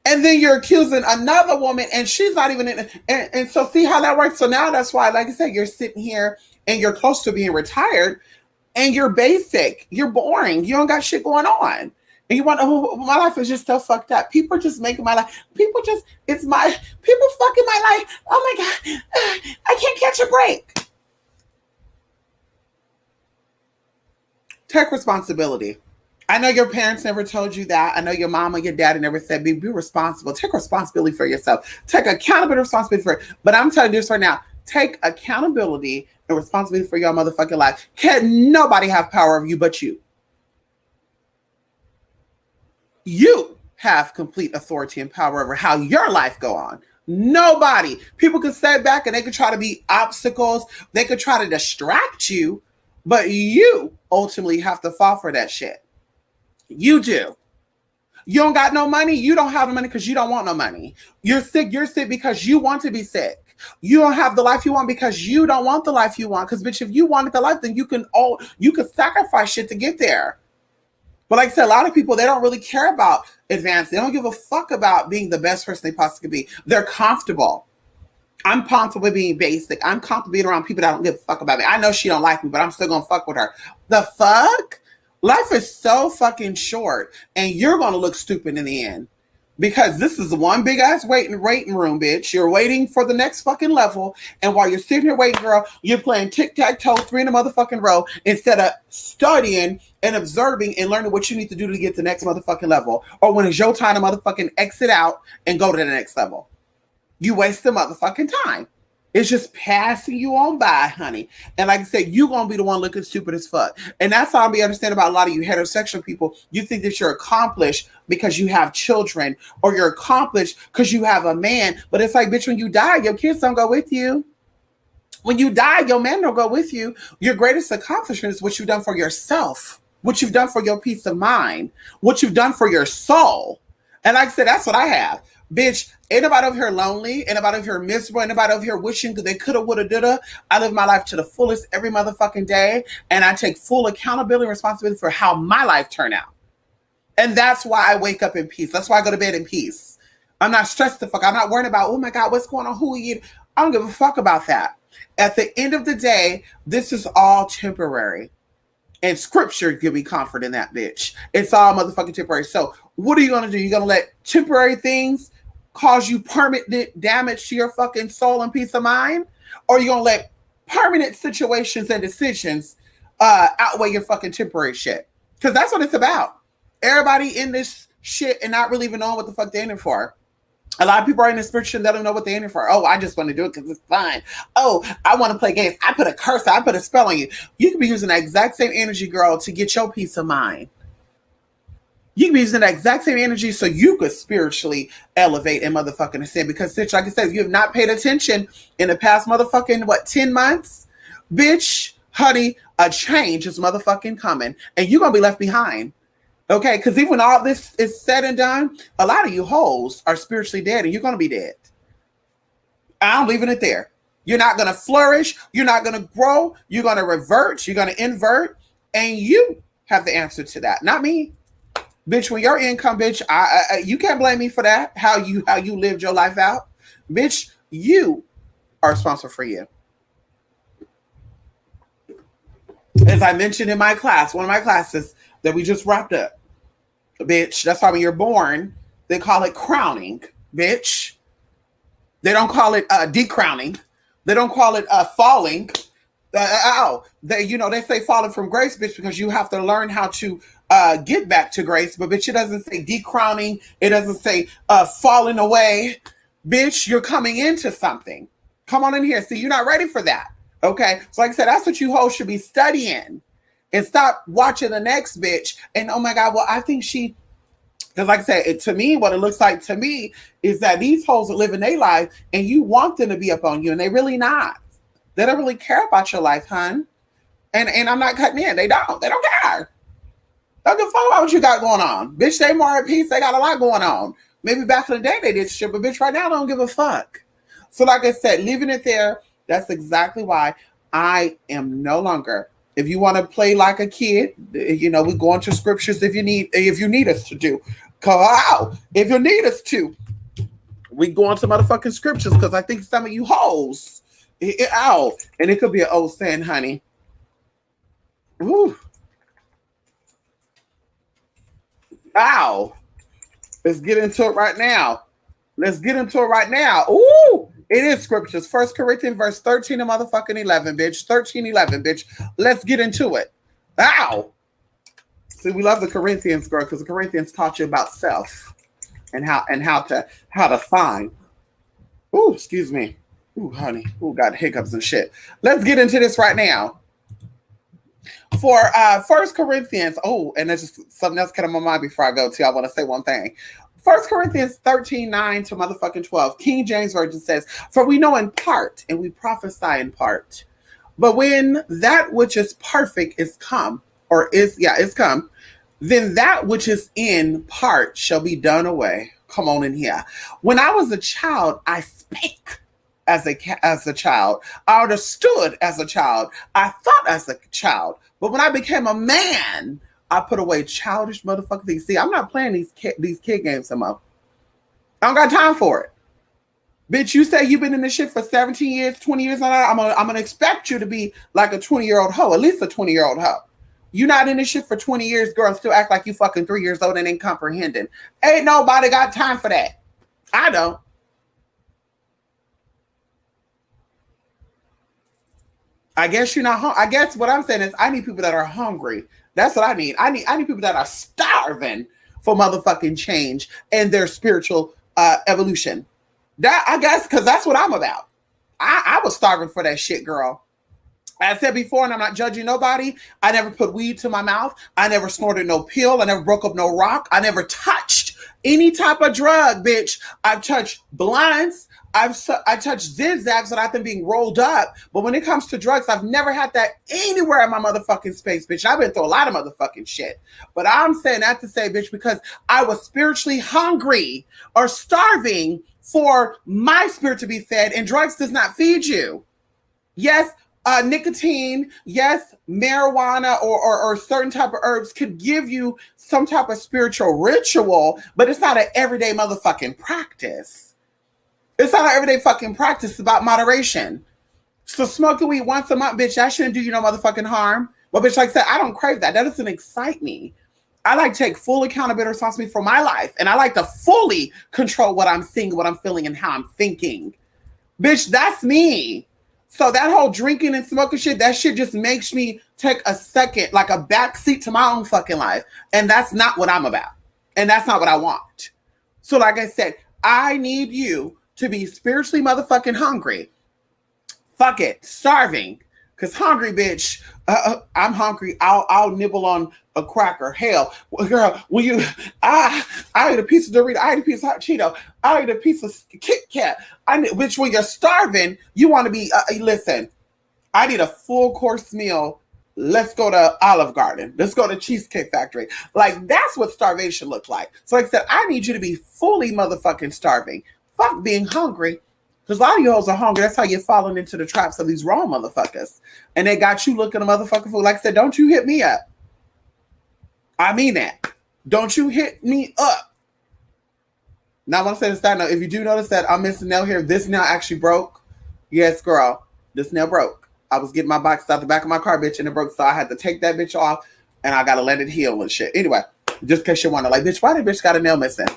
And then you're accusing another woman and she's not even in. And so see how that works. So now that's why, like I said, you're sitting here and you're close to being retired and you're basic. You're boring. You don't got shit going on. And you want, oh, my life is just so fucked up. People are just making my life. People fucking my life. Oh my God. I can't catch a break. Take responsibility. I know your parents never told you that. I know your mom or your daddy never said, be responsible. Take responsibility for yourself. Take accountability, responsibility for it. But I'm telling you this right now. Take accountability and responsibility for your motherfucking life. Can't nobody have power over you but you. You have complete authority and power over how your life go on. Nobody. People can stay back and they can try to be obstacles. They could try to distract you, but you ultimately have to fall for that shit. You do. You don't got no money. You don't have the money because you don't want no money. You're sick. You're sick because you want to be sick. You don't have the life you want because you don't want the life you want. Because, bitch, if you wanted the life, then you can sacrifice shit to get there. But like I said, a lot of people, they don't really care about advance. They don't give a fuck about being the best person they possibly could be. They're comfortable. I'm comfortable being basic. I'm comfortable being around people that don't give a fuck about me. I know she don't like me, but I'm still going to fuck with her. The fuck? Life is so fucking short, and you're going to look stupid in the end. Because this is one big ass waiting room, bitch. You're waiting for the next fucking level. And while you're sitting here waiting, girl, you're playing tic-tac-toe, 3 in a motherfucking row, instead of studying and observing and learning what you need to do to get to the next motherfucking level. Or when it's your time to motherfucking exit out and go to the next level. You waste the motherfucking time. It's just passing you on by, honey. And like I said, you're going to be the one looking stupid as fuck. And that's how I understand about a lot of you heterosexual people. You think that you're accomplished because you have children, or you're accomplished because you have a man. But it's like, bitch, when you die, your kids don't go with you. When you die, your man don't go with you. Your greatest accomplishment is what you've done for yourself, what you've done for your peace of mind, what you've done for your soul. And like I said, that's what I have. Bitch, ain't nobody over here lonely, ain't nobody over here miserable, ain't nobody over here wishing they coulda, woulda, dulda. I live my life to the fullest every motherfucking day, and I take full accountability and responsibility for how my life turned out. And that's why I wake up in peace. That's why I go to bed in peace. I'm not stressed the fuck. I'm not worried about, oh my God, what's going on? Who are you? I don't give a fuck about that. At the end of the day, this is all temporary. And scripture give me comfort in that, bitch. It's all motherfucking temporary. So what are you going to do? You're going to let temporary things cause you permanent damage to your fucking soul and peace of mind? Or are you going to let permanent situations and decisions outweigh your fucking temporary shit? Because that's what it's about. Everybody in this shit and not really even knowing what the fuck they're in it for. A lot of people are in the spiritual, they don't know what they're in it for. Oh, I just want to do it because it's fun. Oh, I want to play games. I put a curse, I put a spell on you. You can be using the exact same energy, girl, to get your peace of mind. You can be using that exact same energy so you could spiritually elevate and motherfucking ascend. Because, bitch, like I said, you have not paid attention in the past motherfucking, 10 months? Bitch, honey, a change is motherfucking coming. And you're going to be left behind. Okay? Because even when all this is said and done, a lot of you hoes are spiritually dead and you're going to be dead. I'm leaving it there. You're not going to flourish. You're not going to grow. You're going to revert. You're going to invert. And you have the answer to that, not me. Bitch, when your income, bitch, you can't blame me for that. How you lived your life out, bitch. You are responsible for you. As I mentioned in my class, one of my classes that we just wrapped up, bitch. That's why when you're born, they call it crowning, bitch. They don't call it decrowning. They don't call it falling. They say falling from grace, bitch, because you have to learn how to get back to grace. But bitch, it doesn't say decrowning. It doesn't say falling away. Bitch, you're coming into something. Come on in here. See, you're not ready for that. Okay. So like I said, that's what you hoes should be studying. And stop watching the next bitch. And oh my God, well, I think she, because like I said, to me, what it looks like to me is that these hoes are living their life and you want them to be up on you and they really not. They don't really care about your life, hun. And I'm not cutting in. They don't. They don't care. Don't give a fuck about what you got going on. Bitch, they more at peace. They got a lot going on. Maybe back in the day they did shit, but bitch, right now they don't give a fuck. So like I said, leaving it there, that's exactly why I am no longer. If you want to play like a kid, we go into scriptures if you need us to do. If you need us to, we go into motherfucking scriptures because I think some of you hoes, ow, and it could be an old saying, honey. Ooh. Ow. Let's get into it right now. Ooh. It is scriptures. 1 Corinthians verse 13 and motherfucking 11, bitch. 13, 11, bitch. Let's get into it. Ow. See, we love the Corinthians, girl, because the Corinthians taught you about self and how to find. Ooh, excuse me. Ooh, honey. Ooh, got hiccups and shit. Let's get into this right now. For 1 Corinthians, and there's just something else kind of on my mind before I go to. I want to say one thing. 1 Corinthians 13, 9 to motherfucking 12. King James Version says, for we know in part and we prophesy in part. But when that which is perfect is come, is come, then that which is in part shall be done away. Come on in here. When I was a child, I spake as a child. I understood as a child. I thought as a child. But when I became a man, I put away childish motherfucking things. See, I'm not playing these kid games anymore. I don't got time for it. Bitch, you say you've been in this shit for 17 years, 20 years, I'm gonna expect you to be like a 20-year-old hoe, at least a 20-year-old hoe. You not in this shit for 20 years, girl, and still act like you fucking 3 years old and ain't comprehending. Ain't nobody got time for that. I don't. I guess you're not. I guess what I'm saying is I need people that are hungry. That's what I need. I need people that are starving for motherfucking change and their spiritual evolution. That I guess because that's what I'm about. I was starving for that shit, girl. As I said before, and I'm not judging nobody, I never put weed to my mouth. I never snorted no pill. I never broke up no rock. I never touched any type of drug, bitch. I've touched blunts. I touched zigzags that I've been being rolled up. But when it comes to drugs, I've never had that anywhere in my motherfucking space, bitch. I've been through a lot of motherfucking shit. But I'm saying that to say, bitch, because I was spiritually hungry or starving for my spirit to be fed, and drugs does not feed you. Yes, nicotine, yes, marijuana or certain type of herbs could give you some type of spiritual ritual, but it's not an everyday motherfucking practice. It's not an everyday fucking practice. It's about moderation. So smoking weed once a month, bitch, that shouldn't do you no motherfucking harm. But bitch, like I said, I don't crave that. That doesn't excite me. I like to take full accountability and responsibility for my life. And I like to fully control what I'm seeing, what I'm feeling, and how I'm thinking. Bitch, that's me. So that whole drinking and smoking shit, that shit just makes me take a second, like a backseat to my own fucking life. And that's not what I'm about. And that's not what I want. So like I said, I need you to be spiritually motherfucking hungry. Fuck it, starving. Cause hungry, bitch. I'm hungry. I'll nibble on a cracker. Hell, girl, will you? I ate a piece of Dorito. I ate a piece of hot Cheeto. I ate a piece of Kit Kat. Which when you're starving, you want to be. Listen, I need a full course meal. Let's go to Olive Garden. Let's go to Cheesecake Factory. Like that's what starvation looked like. So like I said, I need you to be fully motherfucking starving. Fuck being hungry. Because a lot of you hoes are hungry. That's how you're falling into the traps of these wrong motherfuckers. And they got you looking a motherfucking fool. Like I said, don't you hit me up. I mean that. Don't you hit me up. Now I want to say this side note. If you do notice that I'm missing nail here, this nail actually broke. Yes, girl. This nail broke. I was getting my box out the back of my car, bitch, and it broke. So I had to take that bitch off and I gotta let it heal and shit. Anyway, just in case you wonder, like, bitch, why did bitch got a nail missing?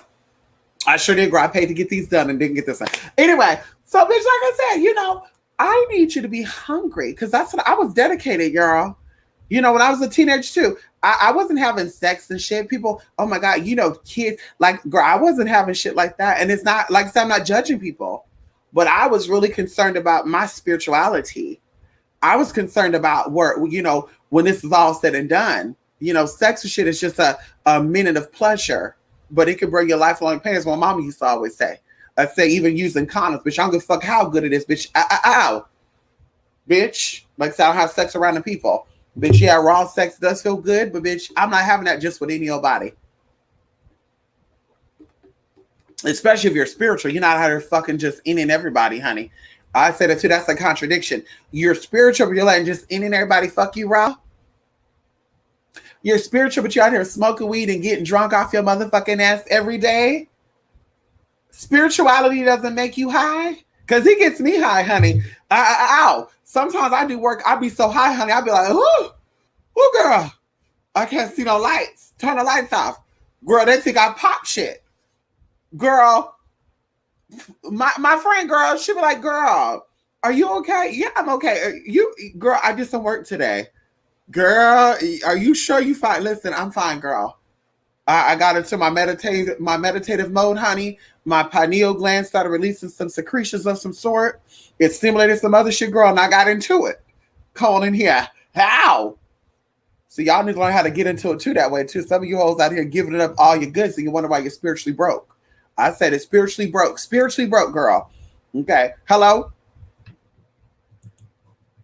I sure did, girl. I paid to get these done and didn't get this one. Anyway, so bitch, like I said, I need you to be hungry because that's what I was dedicated, girl. When I was a teenager too, I wasn't having sex and shit. People, oh my God, kids, like, girl, I wasn't having shit like that. And it's not, like I said, I'm not judging people, but I was really concerned about my spirituality. I was concerned about where, when this is all said and done, sex and shit is just a minute of pleasure, but it can bring you lifelong pain, as my mama used to always say. I say, even using condoms, bitch, I don't give a fuck how good it is, bitch. Ow. Bitch. Like I said, I don't have sex around the people. Bitch, yeah, raw sex does feel good, but bitch, I'm not having that just with any old body. Especially if you're spiritual. You're not out here fucking just in and everybody, honey. I said it too, that's a contradiction. You're spiritual, but you're letting just in and everybody fuck you raw. You're spiritual, but you're out here smoking weed and getting drunk off your motherfucking ass every day. Spirituality doesn't make you high? Because it gets me high, honey. Ow. Sometimes I do work. I be so high, honey. I'll be like, ooh, girl. I can't see no lights. Turn the lights off. Girl, they think I pop shit. Girl, my friend, girl, she be like, girl, are you okay? Yeah, I'm okay. Girl, I did some work today. Girl, are you sure you fine? Listen, I'm fine, girl. I got into my meditative mode, honey. My pineal gland started releasing some secretions of some sort. It stimulated some other shit, girl, and I got into it. Calling in here. How? So y'all need to learn how to get into it too that way too. Some of you hoes out here giving it up all your goods and you wonder why you're spiritually broke. I said it's spiritually broke. Spiritually broke, girl. Okay. Hello?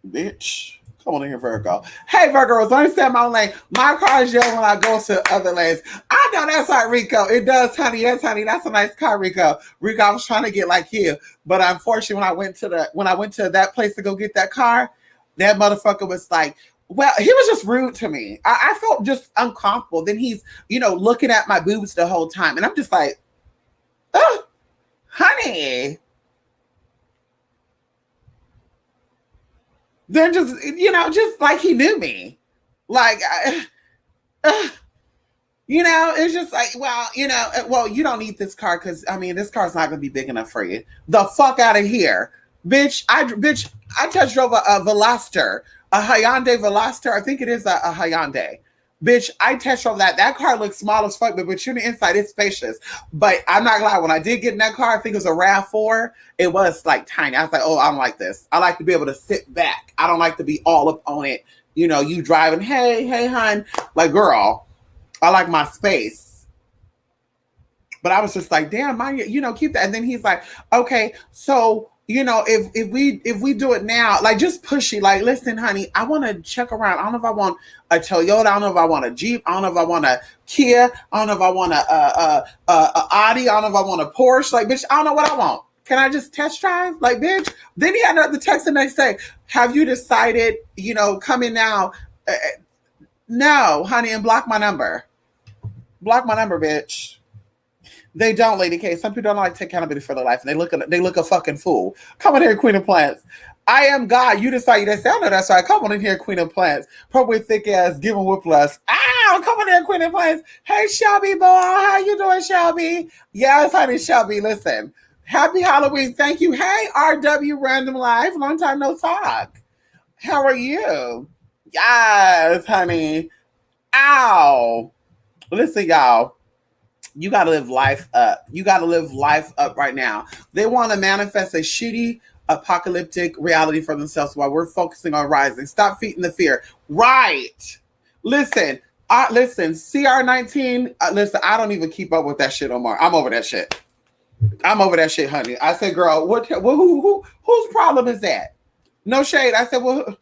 Bitch. Come on in here, Virgo. Hey, Virgos, understand my own lane. My car is yellow when I go to other lanes. I know that's right, Rico. It does, honey. Yes, honey. That's a nice car, Rico. Rico, I was trying to get like you, but unfortunately, when I went to that place to go get that car, that motherfucker was like, well, he was just rude to me. I felt just uncomfortable. Then he's, looking at my boobs the whole time, and I'm just like, oh, honey. Then just, just like he knew me. Like, it's just like, well, you don't need this car because, this car's not going to be big enough for you. The fuck out of here. Bitch, I test drove a Veloster, a Hyundai Veloster. I think it is a Hyundai. Bitch, I test drove that. That car looks small as fuck, but you're inside, it's spacious. But I'm not gonna lie, when I did get in that car, I think it was a RAV4, it was like tiny. I was like, oh, I don't like this. I like to be able to sit back. I don't like to be all up on it. You driving, hey, hon. Like, girl, I like my space. But I was just like, damn, keep that. And then he's like, okay, so if we do it now, like just pushy, like, listen, honey, I want to check around. I don't know if I want a Toyota. I don't know if I want a Jeep. I don't know if I want a Kia. I don't know if I want a Audi. I don't know if I want a Porsche. Like, bitch, I don't know what I want. Can I just test drive? Like, bitch. Then he had another text the next day. Have you decided, come in now? No, honey, and block my number. Block my number, bitch. They don't, Lady K. Some people don't like to take accountability for their life, and they look a fucking fool. Come on here, Queen of Plants. I am God. You decide. They say, I know that's right. Come on in here, Queen of Plants. Probably thick ass, giving whiplash. Ow! Come on here, Queen of Plants. Hey, Shelby boy, how you doing, Shelby? Yes, honey, Shelby. Listen, happy Halloween. Thank you. Hey, RW Random Life. Long time no talk. How are you? Yes, honey. Ow. Listen, y'all. You got to live life up. You got to live life up right now. They want to manifest a shitty apocalyptic reality for themselves while we're focusing on rising. Stop feeding the fear. Right. Listen, listen, CR19, listen, I don't even keep up with that shit no more. I'm over that shit. I'm over that shit, honey. I said, girl, whose problem is that? No shade. I said, well,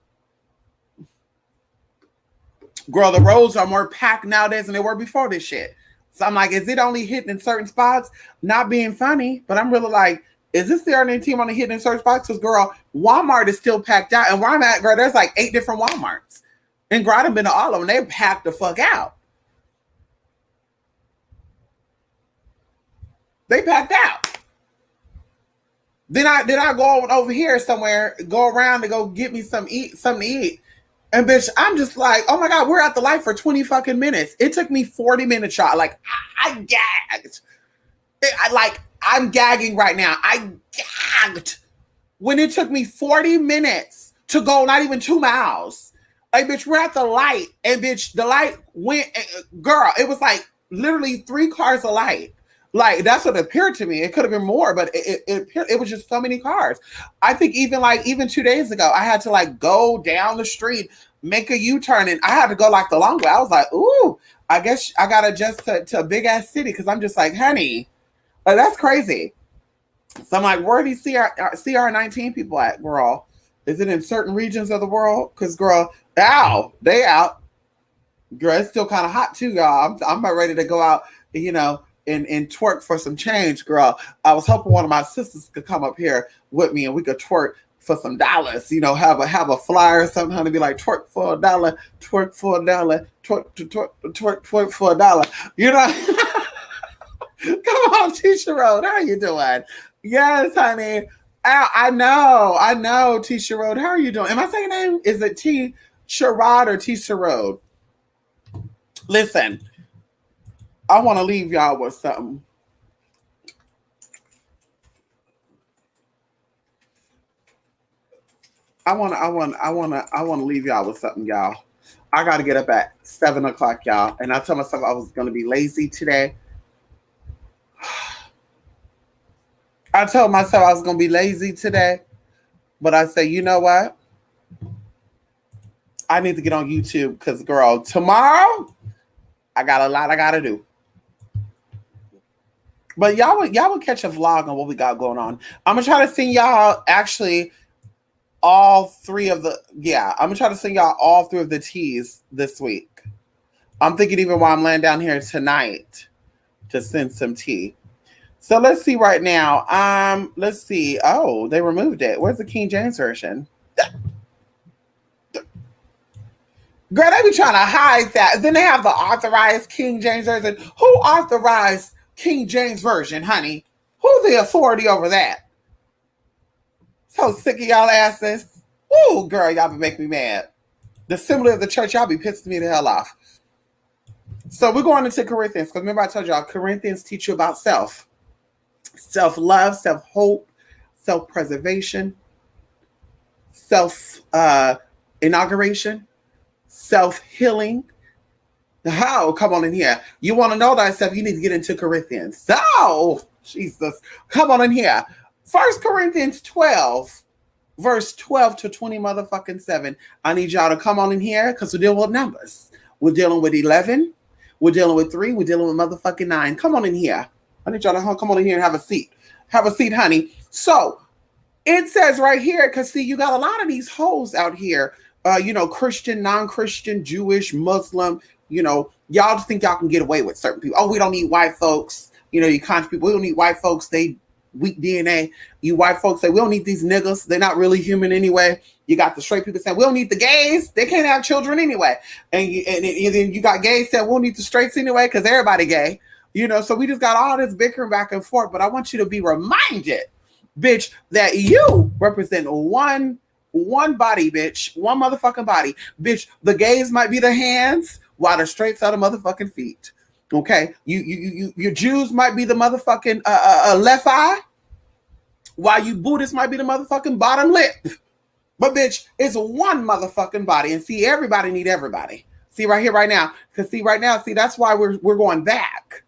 girl, the roads are more packed nowadays than they were before this shit. So I'm like, is it only hitting in certain spots? Not being funny, but I'm really like, is this the RNA team only hitting in certain spots? Because, girl, Walmart is still packed out. And where I'm at, girl, there's like 8 different Walmarts. And girl, I've been to all of them. They're packed the fuck out. They packed out. Then I go over here somewhere, go around to go get me something to eat. And bitch, I'm just like, oh my God, we're at the light for 20 fucking minutes. It took me 40 minutes, y'all. Like, I gagged. I'm gagging right now. I gagged when it took me 40 minutes to go not even 2 miles. Like, bitch, we're at the light. And bitch, the light went, girl, it was like literally 3 cars of light. Like, that's what it appeared to me. It could have been more, but it was just so many cars. I think even 2 days ago, I had to like go down the street, make a U-turn, and I had to go like the long way. I was like, ooh, I guess I gotta adjust to a big ass city because I'm just like, honey, that's crazy. So I'm like, where are these CR19 people at, girl? Is it in certain regions of the world? Because, girl, they out. Girl, it's still kind of hot too, y'all. I'm about ready to go out, you know, and twerk for some change, girl. I was hoping one of my sisters could come up here with me and we could twerk for some dollars, you know, have a flyer or something to be like twerk for $1, twerk for $1, twerk for $1, you know. Come on, Tisha Road, how are you doing? Yes, honey. I know, Tisha Road. How are you doing? Am I saying name? Is it T Sherrod or Tisha Road? Listen, I want to leave y'all with something. I want to leave y'all with something, y'all. I got to get up at 7:00, y'all, and I told myself I was going to be lazy today. I told myself I was going to be lazy today, but I said, you know what? I need to get on YouTube because, girl, tomorrow I got a lot I got to do. But y'all will catch a vlog on what we got going on. I'm gonna try to send y'all actually all 3 of the I'm gonna try to send y'all all 3 of the teas this week. I'm thinking even while I'm laying down here tonight to send some tea. So let's see right now. Let's see. Oh, they removed it. Where's the King James version? Girl, they be trying to hide that. Then they have the authorized King James version. Who authorized King James version, honey? Who's the authority over that? So sick of y'all asses. Ooh, girl, y'all be making me mad. The assembly of the church, y'all be pissing me the hell off. So we're going into Corinthians, because remember I told y'all, Corinthians teach you about self-love, self-hope, self-preservation, self-inauguration, self-healing. How? Come on in here. You want to know that stuff, you need to get into Corinthians. Oh, Jesus. Come on in here. 1 Corinthians 12, verse 12 to 20 motherfucking 7. I need y'all to come on in here because we're dealing with numbers. We're dealing with 11. We're dealing with 3. We're dealing with motherfucking 9. Come on in here. I need y'all to come on in here and have a seat. Have a seat, honey. So it says right here, because see, you got a lot of these hoes out here, Christian, non-Christian, Jewish, Muslim, y'all just think y'all can get away with certain people. Oh, we don't need white folks. You conscious people, we don't need white folks. They weak DNA. You white folks say, we don't need these niggas. They're not really human anyway. You got the straight people saying, we don't need the gays. They can't have children anyway. And then you got gays saying, we don't need the straights anyway because everybody gay. So we just got all this bickering back and forth. But I want you to be reminded, bitch, that you represent one body, bitch. One motherfucking body. Bitch, the gays might be the hands while the straights are the motherfucking feet. Okay? Your Jews might be the motherfucking left eye while you Buddhists might be the motherfucking bottom lip. But bitch, it's one motherfucking body. And see, everybody need everybody. See right here, right now. Because see right now, that's why we're going back.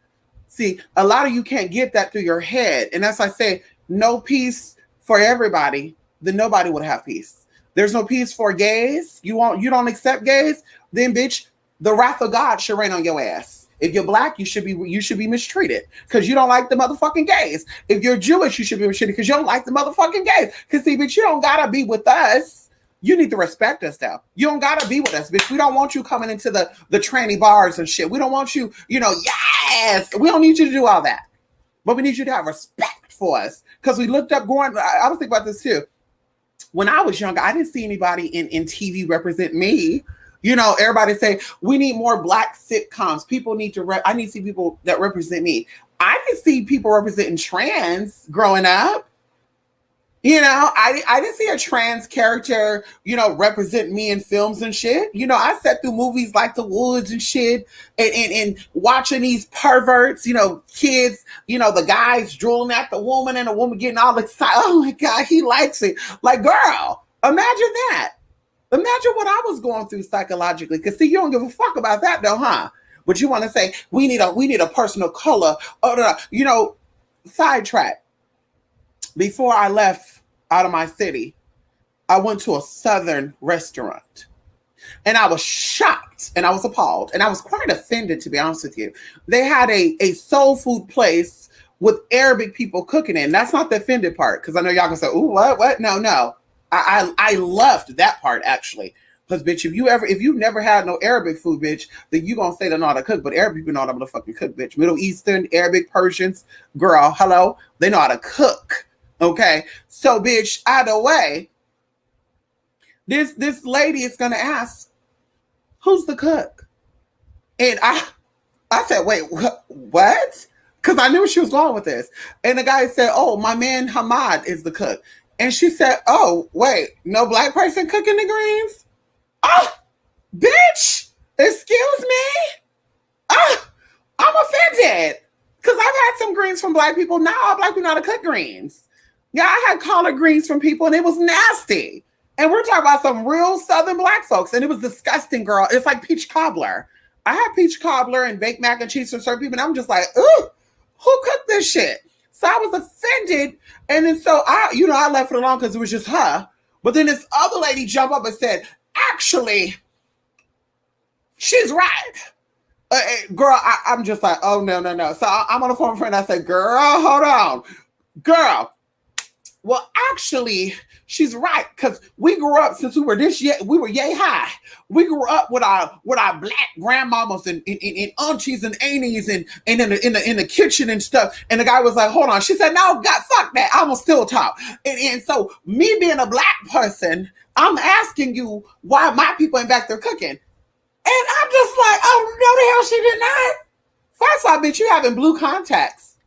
See, a lot of you can't get that through your head. And as I say, no peace for everybody, then nobody would have peace. There's no peace for gays. You don't accept gays, then bitch, the wrath of God should rain on your ass. If you're black, you should be mistreated because you don't like the motherfucking gays. If you're Jewish, you should be mistreated because you don't like the motherfucking gays. Because see, bitch, you don't gotta be with us. You need to respect us though. You don't gotta be with us, bitch. We don't want you coming into the tranny bars and shit. We don't want you, yes. We don't need you to do all that. But we need you to have respect for us. Because we looked up going, I was thinking about this too. When I was younger, I didn't see anybody in TV represent me. Everybody say we need more black sitcoms. People need to. I need to see people that represent me. I didn't see people representing trans growing up. I didn't see a trans character, represent me in films and shit. I sat through movies like The Woods and shit, and watching these perverts, kids, the guys drooling at the woman and the woman getting all excited. Oh my God, he likes it. Like, girl, imagine that. Imagine what I was going through psychologically. Because see, you don't give a fuck about that though, huh? But you want to say we need a person of color. Sidetrack. Before I left out of my city, I went to a southern restaurant. And I was shocked and I was appalled and I was quite offended, to be honest with you. They had a soul food place with Arabic people cooking in. That's not the offended part, because I know y'all can say, "Ooh, what? No." I loved that part actually. Because bitch, if you've never had no Arabic food, bitch, then you gonna say they know how to cook. But Arabic people know how to fucking cook, bitch. Middle Eastern, Arabic, Persians, girl, hello, they know how to cook. Okay, so bitch, either way, this lady is gonna ask, "Who's the cook?" And I said, "Wait, what?" Because I knew she was going with this. And the guy said, "Oh, my man Hamad is the cook." And she said, "Oh, wait, no black person cooking the greens?" Oh, bitch, excuse me? Oh, I'm offended. Because I've had some greens from black people. Now all black people know how to cook greens. Yeah, I had collard greens from people and it was nasty. And we're talking about some real southern black folks. And it was disgusting, girl. It's like peach cobbler. I had peach cobbler and baked mac and cheese from certain people. And I'm just like, ooh, who cooked this shit? So I was offended. And then so I left it alone because it was just her. But then this other lady jumped up and said, "Actually, she's right." Girl, I'm just like, oh, no. So I'm on the phone with a friend. I said, "Girl, hold on. Girl, well, actually, she's right, because we grew up since we were yay high. We grew up with our black grandmamas and aunties and aunties and in the kitchen and stuff." And the guy was like, "Hold on." She said, "No, God, fuck that. I'm gonna still talk." And so me being a black person, I'm asking you why my people ain't back there cooking. And I'm just like, oh, no, the hell she did not. First of all, bitch, you having blue contacts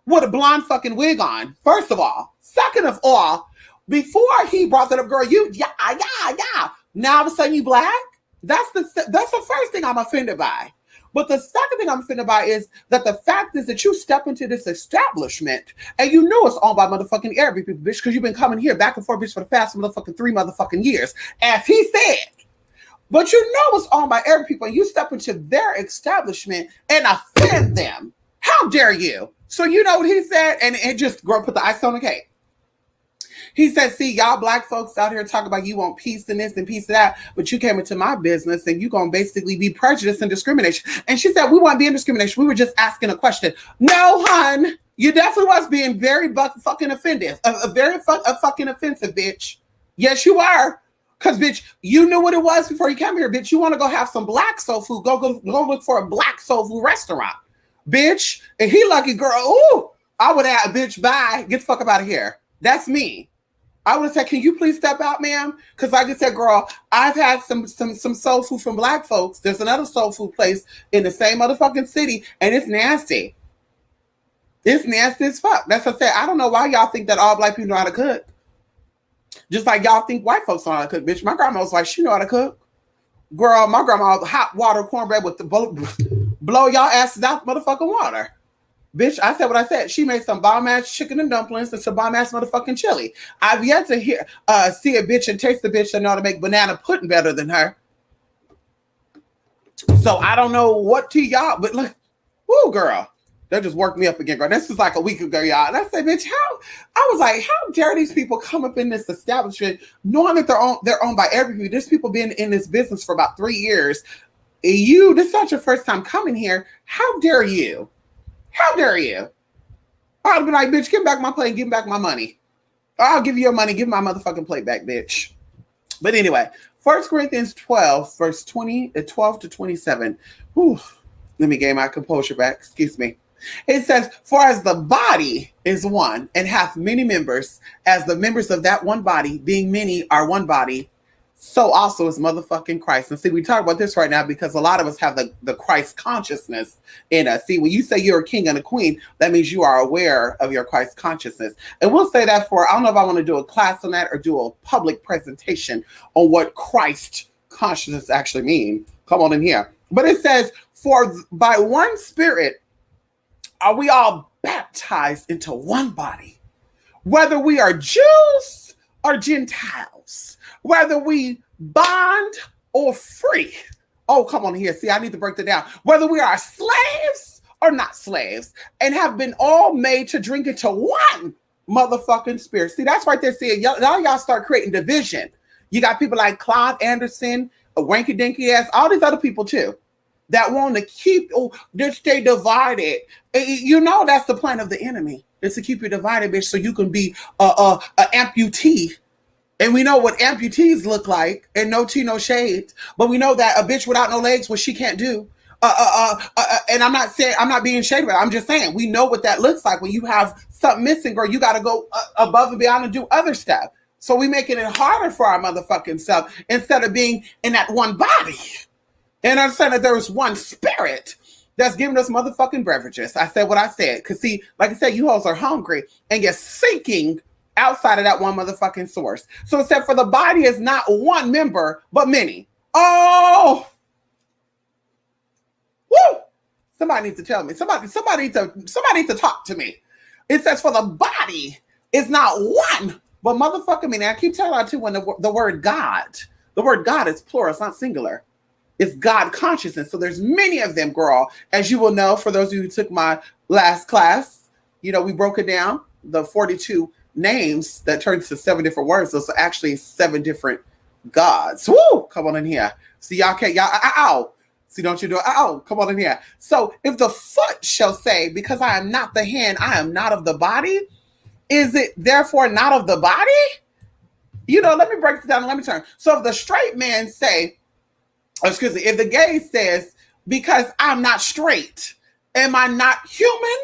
with a blonde fucking wig on, first of all. Second of all, before he brought that up, girl, yeah. Now all of a sudden you black? That's the first thing I'm offended by. But the second thing I'm offended by is that the fact is that you step into this establishment and you know it's owned by motherfucking Arabic people, bitch, because you've been coming here back and forth, bitch, for the past motherfucking 3 motherfucking years, as he said. But you know it's owned by Arabic people, and you step into their establishment and offend them. How dare you? So you know what he said, and it just put the ice on the cake. He said, "See, y'all black folks out here talk about you want peace and this and peace and that, but you came into my business and you gonna basically be prejudice and discrimination." And she said, "We weren't being discrimination. We were just asking a question." No, hun, you definitely was being very fucking offended. A fucking offensive, bitch. Yes, you are. Because, bitch, you knew what it was before you came here, bitch. You want to go have some black soul food. Go look for a black soul food restaurant, bitch. And he lucky, girl. Ooh, I would have, bitch, bye. Get the fuck up out of here. That's me. I would have said, "Can you please step out, ma'am?" Because I just said, "Girl, I've had some soul food from black folks. There's another soul food place in the same motherfucking city, and it's nasty. It's nasty as fuck." That's what I said. I don't know why y'all think that all black people know how to cook. Just like y'all think white folks know how to cook, bitch. My grandma was like, she know how to cook. Girl, my grandma hot water cornbread with the blow y'all asses out motherfucking water. Bitch, I said what I said. She made some bomb ass chicken and dumplings and some bomb ass motherfucking chili. I've yet to see a bitch and taste the bitch that know how to make banana pudding better than her. So I don't know what to y'all, but look, woo, girl. They just worked me up again, girl. This was like a week ago, y'all. And I said, bitch, how? I was like, how dare these people come up in this establishment knowing that they're owned by everybody? There's people been in this business for about 3 years. This is not your first time coming here. How dare you? How dare you? I'd be like, bitch, give me back my plate and give me back my money. I'll give you your money. Give my motherfucking plate back, bitch. But anyway, 1 Corinthians 12, verse 12 to 27. Whew, let me gain my composure back. Excuse me. It says, for as the body is one and hath many members, as the members of that one body, being many, are one body, so also is motherfucking Christ. And see, we talk about this right now because a lot of us have the Christ consciousness in us. See, when you say you're a king and a queen, that means you are aware of your Christ consciousness. And we'll say that for, I don't know if I want to do a class on that or do a public presentation on what Christ consciousness actually means. Come on in here. But it says, for by one Spirit are we all baptized into one body, whether we are Jews or Gentiles, whether we bond or free. Oh, come on here. See, I need to break that down. Whether we are slaves or not slaves, and have been all made to drink into one motherfucking Spirit. See, that's right there. See, y'all start creating division. You got people like Claude Anderson, a wanky dinky ass, all these other people too, that want to keep, just stay divided. You know, that's the plan of the enemy, is to keep you divided, bitch, so you can be a amputee. And we know what amputees look like, and no tea, no shade. But we know that a bitch without no legs, what she can't do. And I'm not saying, I'm not being shady, but I'm just saying, we know what that looks like. When you have something missing, girl, you got to go above and beyond and do other stuff. So we making it harder for our motherfucking self instead of being in that one body. And understand that there is one Spirit that's giving us motherfucking beverages. I said what I said. Because see, like I said, you hoes are hungry and you're sinking outside of that one motherfucking source. So it said, for the body is not one member, but many. Oh! Woo! Somebody needs to tell me. Somebody needs to talk to me. It says, for the body is not one, but motherfucking many. I keep telling you too, when the word God is plural, it's not singular. It's God consciousness. So there's many of them, girl. As you will know, for those of you who took my last class, you know, we broke it down, the 42 names that turns to 7 different words. Those are actually 7 different gods. Woo! Come on in here. See, y'all can't, ow. See, don't you do it? Ow, come on in here. So if the foot shall say, because I am not the hand, I am not of the body, is it therefore not of the body? You know, let me break it down and let me turn. So if the straight man say, if the gay says, because I'm not straight, am I not human?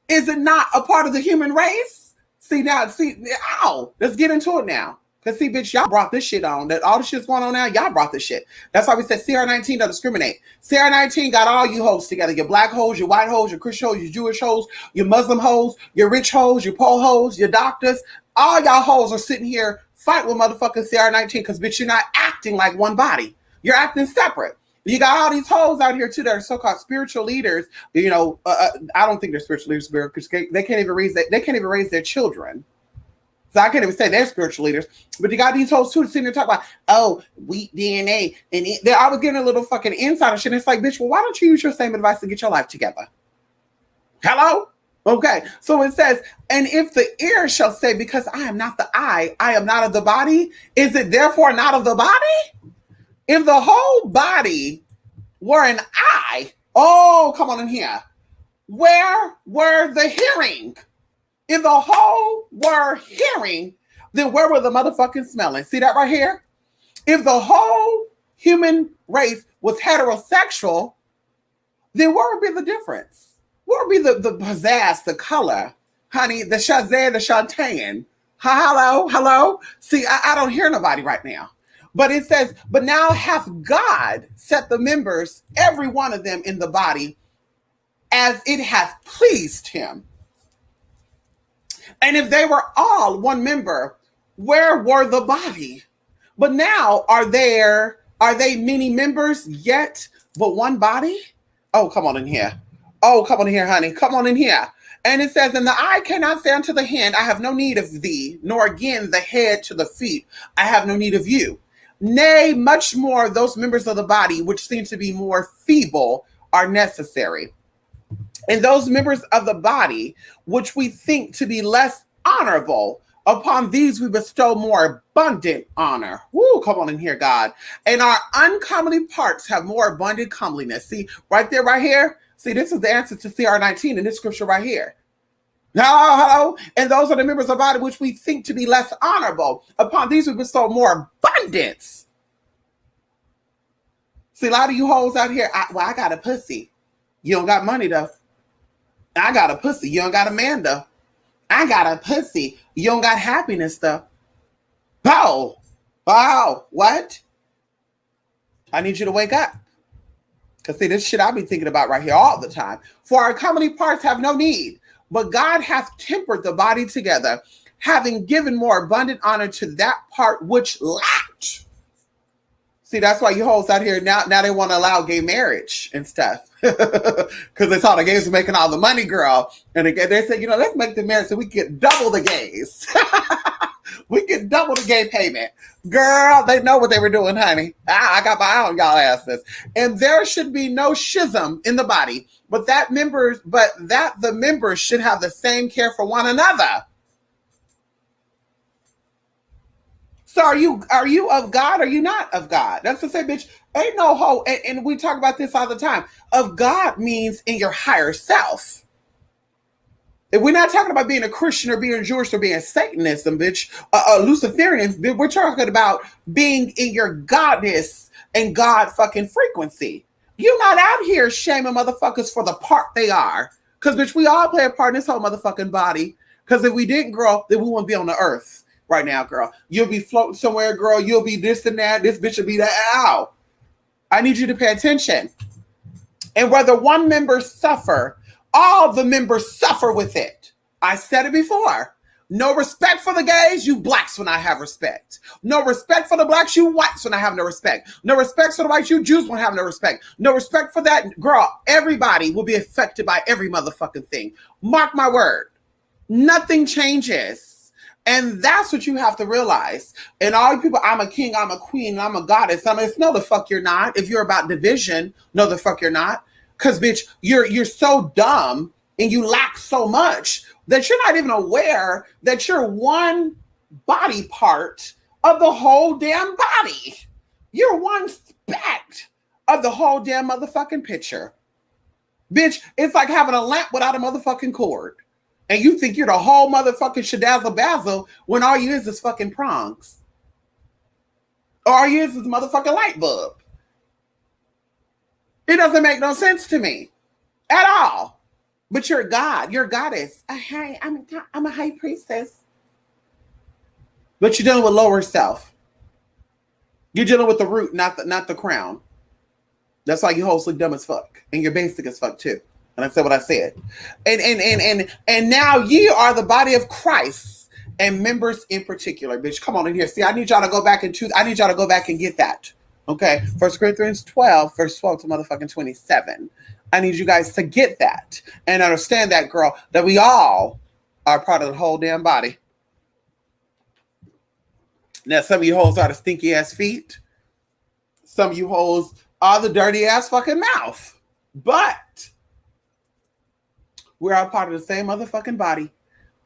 Is it not a part of the human race? Let's get into it now. Because see, bitch, y'all brought this shit on. That all the shit's going on now, y'all brought this shit. That's why we said CR19 don't discriminate. CR19 got all you hoes together. Your black hoes, your white hoes, your Christian hoes, your Jewish hoes, your Muslim hoes, your rich hoes, your poor hoes, your doctors. All y'all hoes are sitting here fight with motherfucking CR19 because, bitch, you're not acting like one body. You're acting separate. You got all these hoes out here too that are so-called spiritual leaders. You know, I don't think they're spiritual leaders because they can't even raise their children. So I can't even say they're spiritual leaders. But you got these hoes too sitting there talking about, oh, wheat DNA, and I was getting a little fucking insider shit. It's like, bitch, well, why don't you use your same advice to get your life together? Hello? Okay, so it says, and if the ear shall say, because I am not the eye, I am not of the body, is it therefore not of the body? If the whole body were an eye, oh, come on in here. Where were the hearing? If the whole were hearing, then where were the motherfucking smelling? See that right here? If the whole human race was heterosexual, then what would be the difference? What would be the pizzazz, the color? Honey, the Shazam, the Shantan. Hello? See, I don't hear nobody right now. But it says, but now hath God set the members, every one of them in the body, as it hath pleased him. And if they were all one member, where were the body? But now are they many members yet, but one body? Oh, come on in here. Oh, come on in here, honey. Come on in here. And it says, and the eye cannot say unto the hand, I have no need of thee, nor again the head to the feet, I have no need of you. Nay, much more those members of the body which seem to be more feeble are necessary. And those members of the body, which we think to be less honorable, upon these we bestow more abundant honor. Woo, come on in here, God. And our uncomely parts have more abundant comeliness. See, right there, right here. See, this is the answer to CR19 in this scripture right here. No, and those are the members of the body which we think to be less honorable. Upon these we bestow more abundance. See, a lot of you hoes out here, I got a pussy. You don't got money though. I got a pussy. You don't got a man though. I got a pussy. You don't got happiness though. Oh, wow, what? I need you to wake up. Because see, this shit I be thinking about right here all the time. For our comely parts have no need, but God hath tempered the body together, having given more abundant honor to that part which lacked. See, that's why you hoes out here now they want to allow gay marriage and stuff. Because they saw the gays were making all the money, girl. And they said, let's make the marriage so we get double the gays. We get double the gay payment. Girl, they know what they were doing, honey. I got my eye on y'all asses. And there should be no schism in the body, but that the members should have the same care for one another. So are you of God or are you not of God? That's to say, bitch, ain't no hoe. And we talk about this all the time. Of God means in your higher self. If we're not talking about being a Christian or being Jewish or being Satanism, bitch, Luciferian, we're talking about being in your godness and God fucking frequency. You're not out here shaming motherfuckers for the part they are. Because, bitch, we all play a part in this whole motherfucking body. Because if we didn't grow, then we wouldn't be on the earth right now, girl. You'll be floating somewhere, girl. You'll be this and that. This bitch will be that. Ow. I need you to pay attention. And whether one member suffer, all the members suffer with it. I said it before. No respect for the gays, you blacks when I have respect. No respect for the blacks, you whites when I have no respect. No respect for the whites, you Jews when I have no respect. No respect for that. Girl, everybody will be affected by every motherfucking thing. Mark my word. Nothing changes. And that's what you have to realize. And all you people, I'm a king, I'm a queen, I'm a goddess. No, the fuck you're not. If you're about division, no, the fuck you're not. Because, bitch, you're so dumb and you lack so much that you're not even aware that you're one body part of the whole damn body. You're one speck of the whole damn motherfucking picture. Bitch, it's like having a lamp without a motherfucking cord. And you think you're the whole motherfucking shadazzle bazzle when all you is fucking prongs. Or all you is a motherfucking light bulb. It doesn't make no sense to me at all. But you're God. You're a goddess. Hey, I'm a high priestess. But you're dealing with lower self. You're dealing with the root, not the crown. That's why you wholesome dumb as fuck. And you're basic as fuck too. And I said what I said. And now ye are the body of Christ and members in particular. Bitch, come on in here. See, I need y'all to go back and get that. Okay, 1 Corinthians 12, verse 12 to motherfucking 27. I need you guys to get that and understand that, girl, that we all are part of the whole damn body. Now, some of you hoes are the stinky ass feet. Some of you hoes are the dirty ass fucking mouth. But we're all part of the same motherfucking body.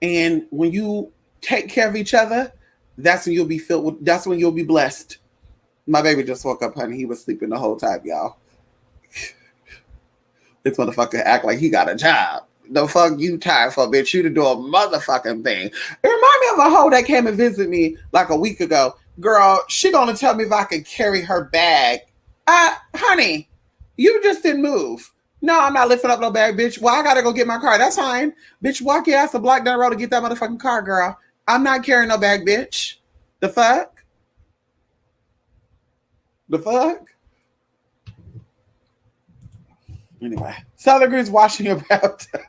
And when you take care of each other, that's when you'll be that's when you'll be blessed. My baby just woke up, honey. He was sleeping the whole time, y'all. This motherfucker act like he got a job. The fuck you tired for, bitch? You to do a motherfucking thing. It remind me of a hoe that came and visited me like a week ago. Girl, she gonna tell me if I can carry her bag. Honey, you just didn't move. No, I'm not lifting up no bag, bitch. Well, I gotta go get my car. That's fine. Bitch, walk your ass a block down the road to get that motherfucking car, girl. I'm not carrying no bag, bitch. The fuck? The fuck? Anyway, Southern Green's washing your bathtub.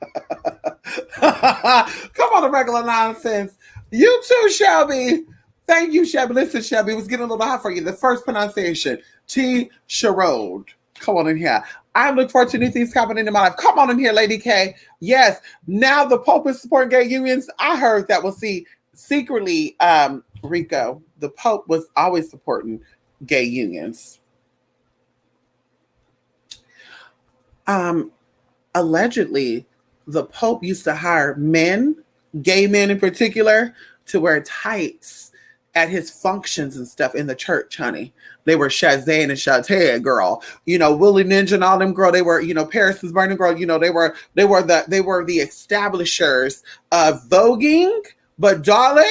Come on, the regular nonsense. You too, Shelby. Thank you, Shelby. Listen, Shelby, it was getting a little hot for you. The first pronunciation, T. Sherrod. Come on in here. I look forward to new things happening in my life. Come on in here, Lady K. Yes, now the Pope is supporting gay unions. I heard that. We'll see. Secretly, Rico, the Pope was always supporting gay unions. allegedly the Pope used to hire men, gay men in particular, to wear tights at his functions and stuff in the church, honey. They were Shazam and Shantae, girl. You know, Willie Ninja and all them, girl. They were, you know, Paris is Burning, girl. You know, they were the establishers of voguing. But darling,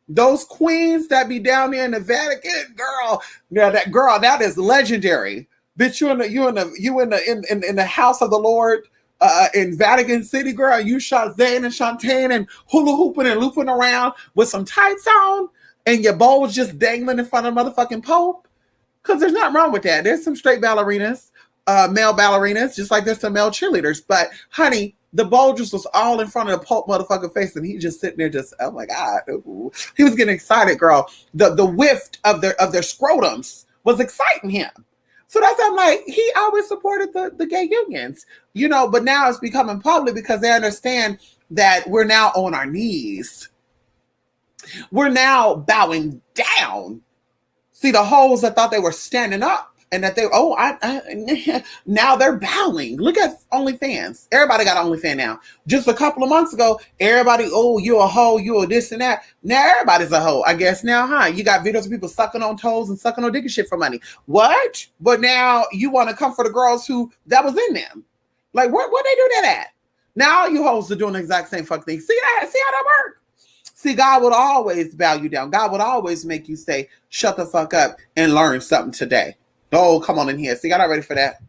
those queens that be down there in the Vatican, girl. Now that is legendary. Bitch, you in the house of the Lord, in Vatican City, girl. You shot Zane and Shantae and hula hooping and looping around with some tights on, and your bowl was just dangling in front of the motherfucking Pope. Because there's nothing wrong with that. There's some straight ballerinas, male ballerinas, just like there's some male cheerleaders. But honey, the bowl just was all in front of the Pope motherfucking face, and he just sitting there, just oh my god, ooh. He was getting excited, girl. The whiff of their scrotums was exciting him. So that's I'm like, he always supported the gay unions, you know. But now it's becoming public because they understand that we're now on our knees. We're now bowing down. See, the hoes that thought they were standing up and that now they're bowing. Look at OnlyFans. Everybody got OnlyFans now. Just a couple of months ago, everybody, oh, you a hoe, you a this and that. Now everybody's a hoe, I guess now, huh? You got videos of people sucking on toes and sucking on dick and shit for money. What? But now you want to come for the girls who that was in them. Like, what they do that at? Now all you hoes are doing the exact same fucking thing. See that? See how that works? See, God would always bow you down. God would always make you say, shut the fuck up and learn something today. Oh, come on in here. See, y'all not ready for that?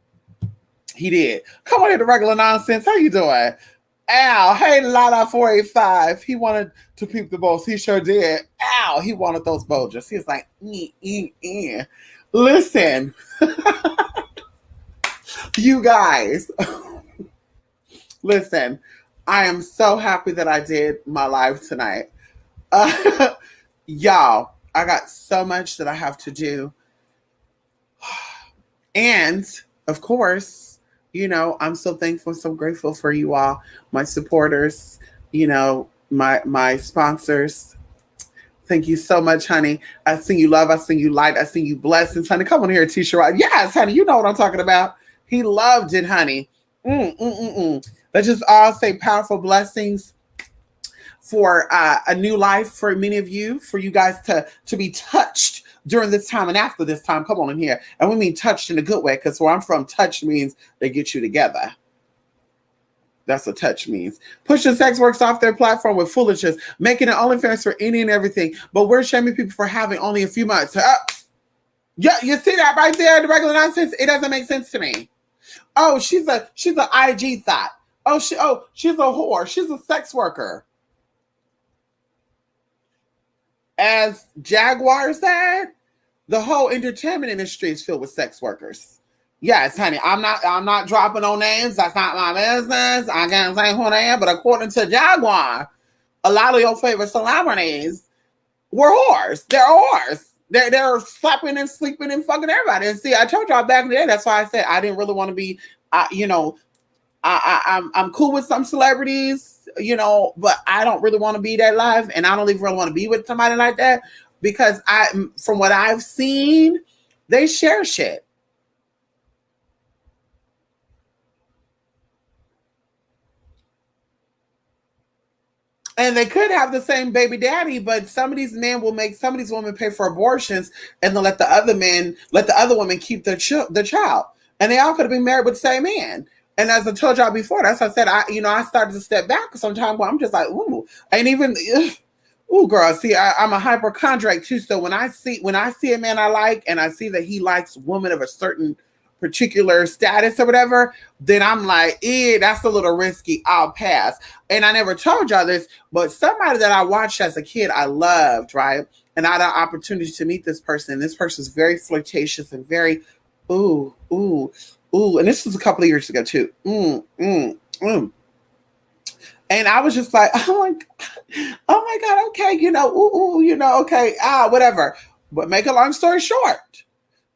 He did. Come on here to Regular Nonsense. How you doing? Al, hey, Lala 485. He wanted to peep the balls. He sure did. Al, he wanted those bulges. He was like, Listen, you guys, listen, I am so happy that I did my live tonight. Y'all, I got so much that I have to do. And of course, you know, I'm so thankful, so grateful for you all, my supporters, you know, my sponsors. Thank you so much, honey. I sing you love, I sing you light, I sing you blessings, honey. Come on here, Tisha. Yes, honey, you know what I'm talking about. He loved it, honey. Let's just all say powerful blessings for a new life for many of you, for you guys to be touched during this time and after this time. Come on in here. And we mean touched in a good way, because where I'm from, touch means they get you together. That's what touch means. Pushing sex works off their platform with foolishness, making it OnlyFans for any and everything. But we're shaming people for having only a few months. Yeah, you see that right there, the Regular Nonsense? It doesn't make sense to me. Oh, she's an IG thought. She's a whore. She's a sex worker. As Jaguar said, the whole entertainment industry is filled with sex workers. Yes, honey, I'm not dropping no names. That's not my business. I can't say who they are, but according to Jaguar, a lot of your favorite celebrities were whores. They're whores. They're slapping and sleeping and fucking everybody. And see, I told y'all back in the day, that's why I said I didn't really want to be, I'm cool with some celebrities, you know, but I don't really want to be that live, and I don't even really want to be with somebody like that, because from what I've seen, they share shit. And they could have the same baby daddy, but some of these men will make some of these women pay for abortions, and they'll let the other women keep the child. And they all could have been married with the same man. And as I told y'all before, that's what I said, I started to step back sometimes where I'm just like, ooh, ain't even, ooh, girl. See, I'm a hypochondriac too. So when I see a man I like, and I see that he likes women of a certain particular status or whatever, then I'm like, that's a little risky. I'll pass. And I never told y'all this, but somebody that I watched as a kid, I loved, right? And I had an opportunity to meet this person. This person's very flirtatious and very, ooh. And this was a couple of years ago too. And I was just like, oh my God, okay, okay, whatever. But make a long story short,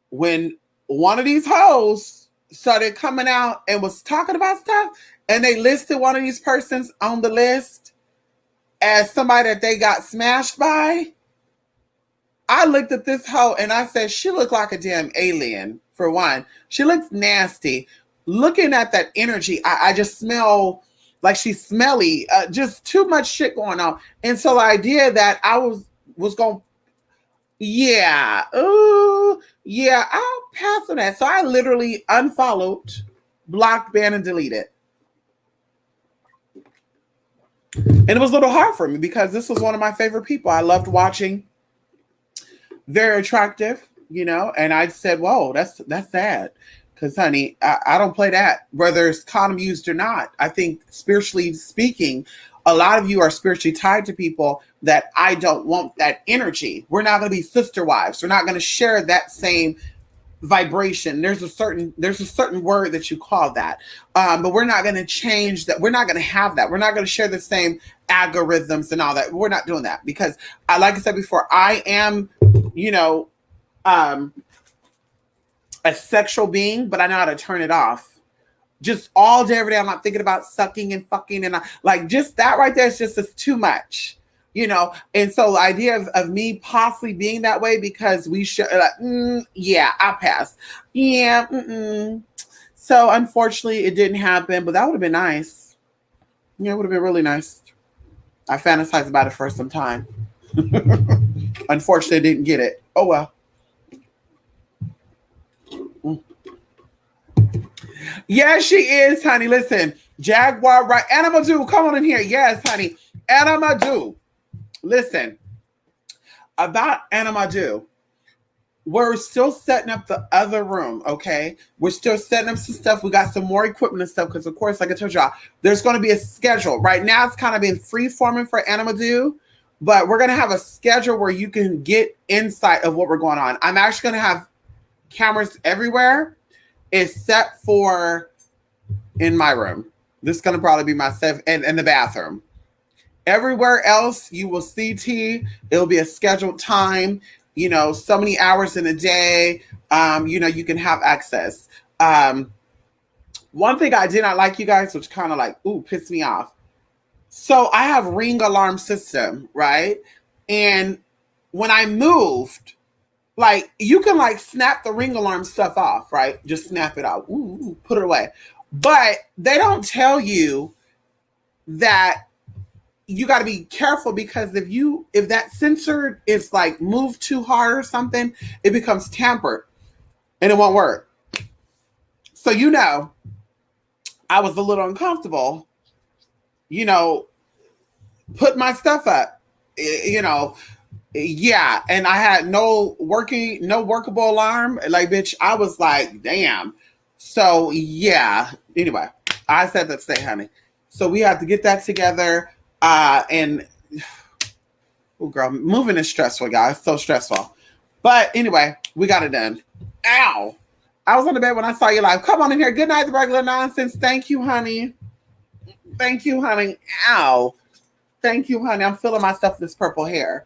when one of these hoes started coming out and was talking about stuff, and they listed one of these persons on the list as somebody that they got smashed by, I looked at this hoe and I said, she looked like a damn alien, for one. She looks nasty. looking at that energy, I just smell like she's smelly, just too much shit going on. And so the idea that I was going, yeah, oh, yeah, I'll pass on that. So I literally unfollowed, blocked, banned, and deleted. And it was a little hard for me because this was one of my favorite people. I loved watching. Very attractive, you know. And I said, "Whoa, that's sad." Because, honey, I don't play that, whether it's condom used or not. I think, spiritually speaking, a lot of you are spiritually tied to people that I don't want that energy. We're not going to be sister wives. We're not going to share that same vibration. There's a certain word that you call that, but we're not going to change that. We're not going to have that. We're not going to share the same algorithms and all that. We're not doing that because, like I said before, I am, you know, a sexual being, but I know how to turn it off. Just all day, every day, I'm not thinking about sucking and fucking, and like just that right there is just too much, you know. And so the idea of me possibly being that way because we should, yeah, I pass. Yeah, so unfortunately, it didn't happen, but that would have been nice. Yeah, it would have been really nice. I fantasized about it for some time. Unfortunately, I didn't get it. Oh well. Yeah, she is, honey. Listen, Jaguar, right? Anna Madu, come on in here. Yes, honey. Anna Madu. Listen, about Anna Madu, we're still setting up the other room, okay? We're still setting up some stuff. We got some more equipment and stuff because, of course, like I told y'all, there's going to be a schedule. Right now, it's kind of been free-forming for Anna Madu, but we're going to have a schedule where you can get insight of what we're going on. I'm actually going to have cameras everywhere except for in my room. This is going to probably be my safe and the bathroom. Everywhere else, you will CT. It'll be a scheduled time, you know, so many hours in a day. You know, you can have access. One thing I did not like, you guys, which kind of like, pissed me off. So I have Ring alarm system, right? And when I moved, like you can like snap the Ring alarm stuff off, right? Just snap it out, put it away. But they don't tell you that you got to be careful because if that sensor is like moved too hard or something, it becomes tampered and it won't work. So, you know, I was a little uncomfortable, you know, put my stuff up, you know. Yeah, and I had no workable alarm. Like, bitch, I was like, damn. So, yeah. Anyway, I said that stay, honey. So we have to get that together. And, oh, girl, moving is stressful, guys. So stressful. But anyway, we got it done. Ow. I was on the bed when I saw you live. Come on in here. Good night, the regular nonsense. Thank you, honey. Thank you, honey. Ow. Thank you, honey. I'm feeling myself with this purple hair.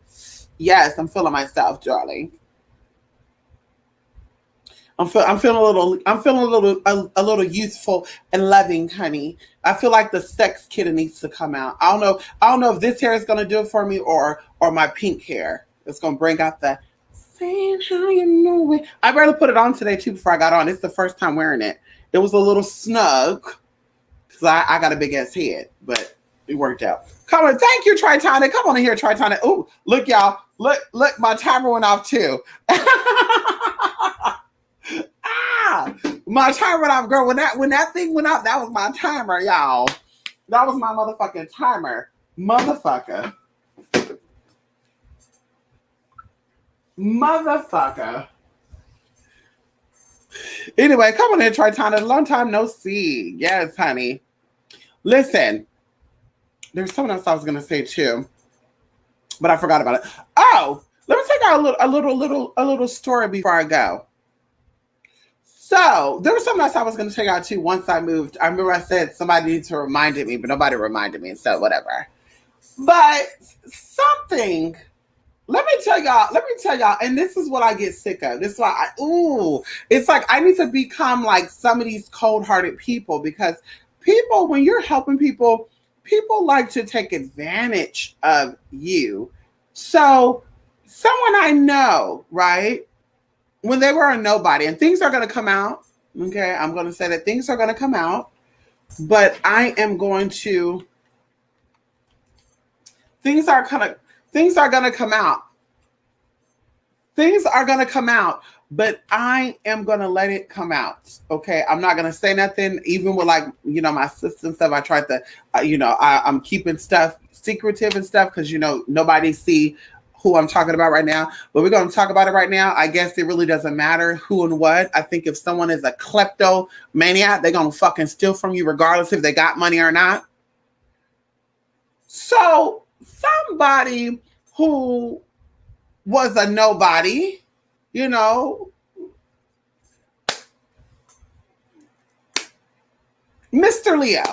Yes, I'm feeling myself, darling. I'm feeling a little youthful and loving, honey. I feel like the sex kid needs to come out. I don't know if this hair is gonna do it for me or my pink hair. It's gonna bring out the saying how you know it. I barely put it on today too before I got on. It's the first time wearing it. It was a little snug because I got a big ass head, but it worked out. Come on, thank you, Tritonic. Come on in here, Tritonic. Oh, look, y'all. Look, my timer went off too. My timer went off, girl. When that thing went off, that was my timer, y'all. That was my motherfucking timer. Motherfucker. Anyway, come on in, Tritonic. Long time no see. Yes, honey. Listen. There's something else I was gonna say too, but I forgot about it. Oh, let me take out a little story before I go. So there was something else I was gonna take out too once I moved. I remember I said somebody needs to remind me, but nobody reminded me, so whatever. But something. Let me tell y'all, and this is what I get sick of. This is why it's like I need to become like some of these cold-hearted people because people, when you're helping people like to take advantage of you. So someone I know, right, when they were a nobody, and things are going to come out, Okay, I'm going to say that things are going to come out, but I am going to things are kind of things are going to come out. Things are going to come out, but I am going to let it come out. Okay. I'm not going to say nothing, even with like, my sister and stuff. I tried to, I'm keeping stuff secretive and stuff because, nobody see who I'm talking about right now, but we're going to talk about it right now. I guess it really doesn't matter who and what. I think if someone is a kleptomaniac, they're going to fucking steal from you regardless if they got money or not. So somebody who was a nobody, you know, Mr. Leo.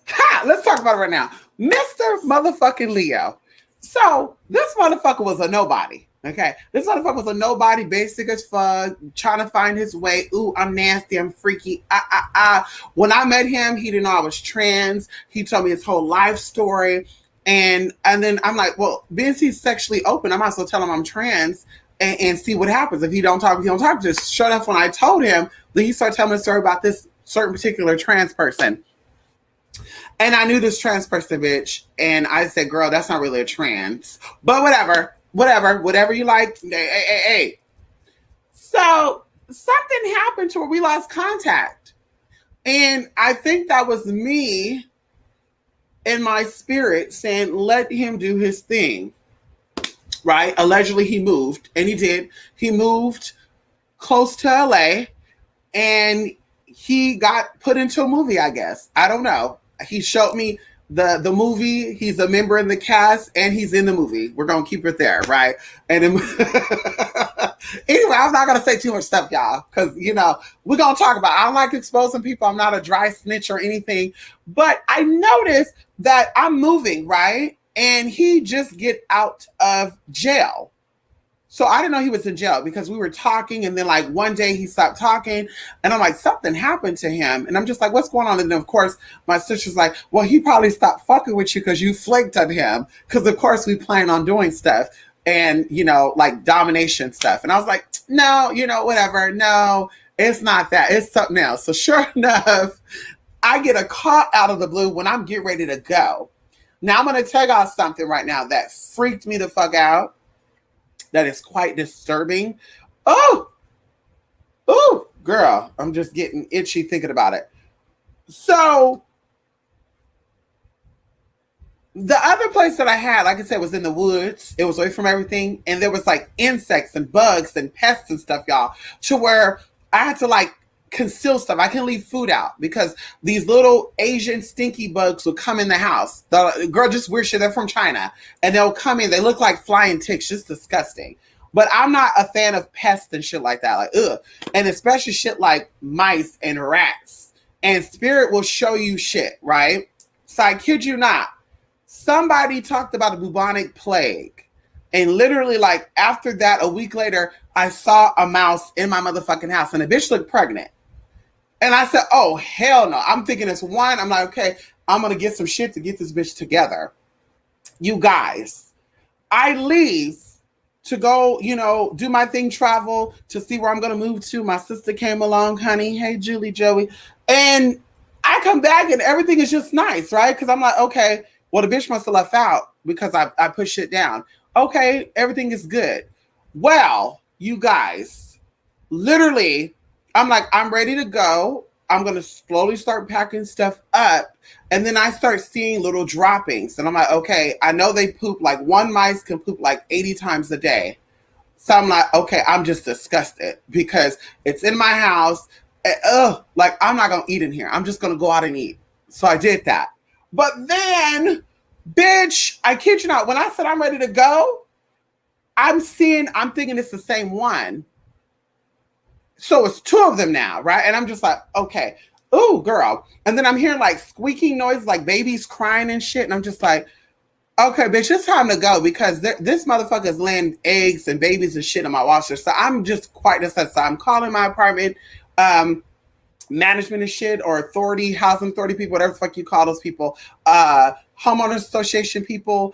Ha! Let's talk about it right now. Mr. motherfucking Leo. So this motherfucker was a nobody. Okay. This motherfucker was a nobody, basic as fuck, trying to find his way. Ooh, I'm nasty, I'm freaky. When I met him, he didn't know I was trans. He told me his whole life story. And then I'm like, well, being he's sexually open, I might as well tell him I'm trans and see what happens. If he don't talk, he don't talk. Just shut up when I told him, then he started telling me a story about this certain particular trans person. And I knew this trans person, bitch. And I said, girl, that's not really a trans. But whatever you like. Hey. So something happened to where we lost contact. And I think that was me in my spirit saying, let him do his thing. Right? Allegedly, he moved. And he did. He moved close to LA. And he got put into a movie, I guess. I don't know. He showed me the movie. He's a member in the cast, and he's in the movie. We're gonna keep it there, right? And then, anyway, I'm not gonna say too much stuff, y'all, because we're gonna talk about. I don't like exposing people. I'm not a dry snitch or anything, but I noticed that I'm moving, right? And he just get out of jail. So I didn't know he was in jail because we were talking, and then like one day he stopped talking, and I'm like, something happened to him, and I'm just like, what's going on? And then of course my sister's like, well, he probably stopped fucking with you because you flaked on him, because of course we plan on doing stuff and like domination stuff, and I was like, no, whatever, no, it's not that, it's something else. So sure enough, I get a call out of the blue when I'm getting ready to go. Now I'm gonna tell y'all something right now that freaked me the fuck out. That is quite disturbing. Oh, girl, I'm just getting itchy thinking about it. So the other place that I had, like I said, was in the woods. It was away from everything. And there was like insects and bugs and pests and stuff, y'all, to where I had to like conceal stuff. I can leave food out because these little Asian stinky bugs will come in the house. The girl, just weird shit. They're from China, and they'll come in. They look like flying ticks, just disgusting. But I'm not a fan of pests and shit like that. Like, ugh. And especially shit like mice and rats. And spirit will show you shit, right? So I kid you not. Somebody talked about a bubonic plague. And literally, like, after that, a week later, I saw a mouse in my motherfucking house, and the bitch looked pregnant. And I said, oh, hell no. I'm thinking it's one. I'm like, okay, I'm going to get some shit to get this bitch together. You guys, I leave to go, do my thing, travel to see where I'm going to move to. My sister came along, honey. Hey, Julie, Joey. And I come back and everything is just nice, right? Because I'm like, okay, well, the bitch must have left out because I put shit down. Okay, everything is good. Well, you guys, literally, I'm like, I'm ready to go. I'm going to slowly start packing stuff up. And then I start seeing little droppings. And I'm like, okay, I know they poop. Like one mice can poop like 80 times a day. So I'm like, okay, I'm just disgusted because it's in my house. And, like I'm not going to eat in here. I'm just going to go out and eat. So I did that. But then, bitch, I kid you not, when I said I'm ready to go, I'm thinking it's the same one. So it's two of them now, right? And I'm just like, okay, ooh, girl. And then I'm hearing like squeaking noises, like babies crying and shit. And I'm just like, okay, bitch, it's time to go because this motherfucker is laying eggs and babies and shit in my washer. So I'm just quite disgusted. So I'm calling my apartment management and shit, or authority, housing authority people, whatever the fuck you call those people, homeowners association people,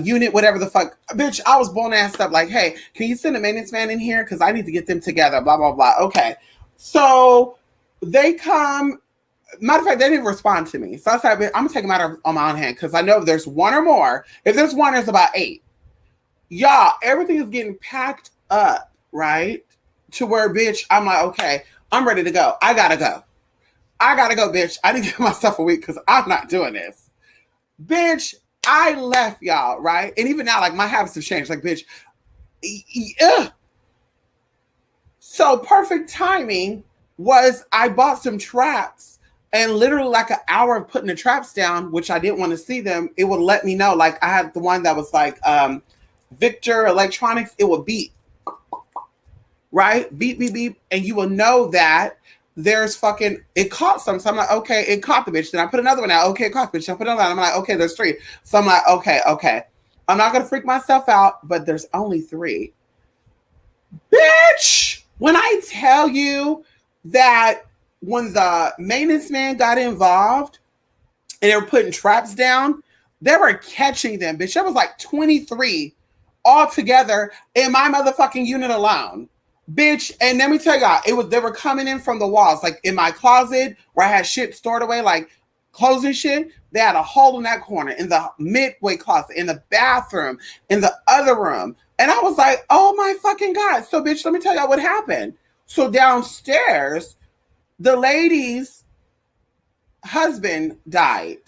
unit, whatever the fuck. Bitch, I was blown ass up like, hey, can you send a maintenance man in here? Because I need to get them together, blah, blah, blah. Okay. So They come. Matter of fact, they didn't respond to me. So I said, I'm gonna take a matter on my own hand because I know if there's one or more. If there's one, there's about 8. Y'all, everything is getting packed up, right? To where, bitch, I'm like, okay, I'm ready to go. I gotta go. I gotta go, bitch. I didn't give myself a week because I'm not doing this. Bitch, I left, y'all, right? And even now, like, my habits have changed. Like, bitch, ugh. So perfect timing was I bought some traps, and literally like an hour of putting the traps down, which I didn't want to see them, it would let me know. Like I had the one that was like Victor Electronics, it would beep, right? Beep, beep, beep. And you will know that there's fucking, it caught some. So I'm like, okay, it caught the bitch. Then I put another one out. Okay, it caught the bitch. I put another one. I'm like, okay, there's 3. So I'm like, okay, okay. I'm not going to freak myself out, but there's only 3. Bitch, when I tell you that when the maintenance man got involved and they were putting traps down, they were catching them, bitch. There was like 23 all together in my motherfucking unit alone. Bitch, and let me tell y'all, they were coming in from the walls, like in my closet where I had shit stored away, like clothes and shit. They had a hole in that corner, in the midway closet, in the bathroom, in the other room. And I was like, oh my fucking God. So, bitch, let me tell y'all what happened. So downstairs, the lady's husband died.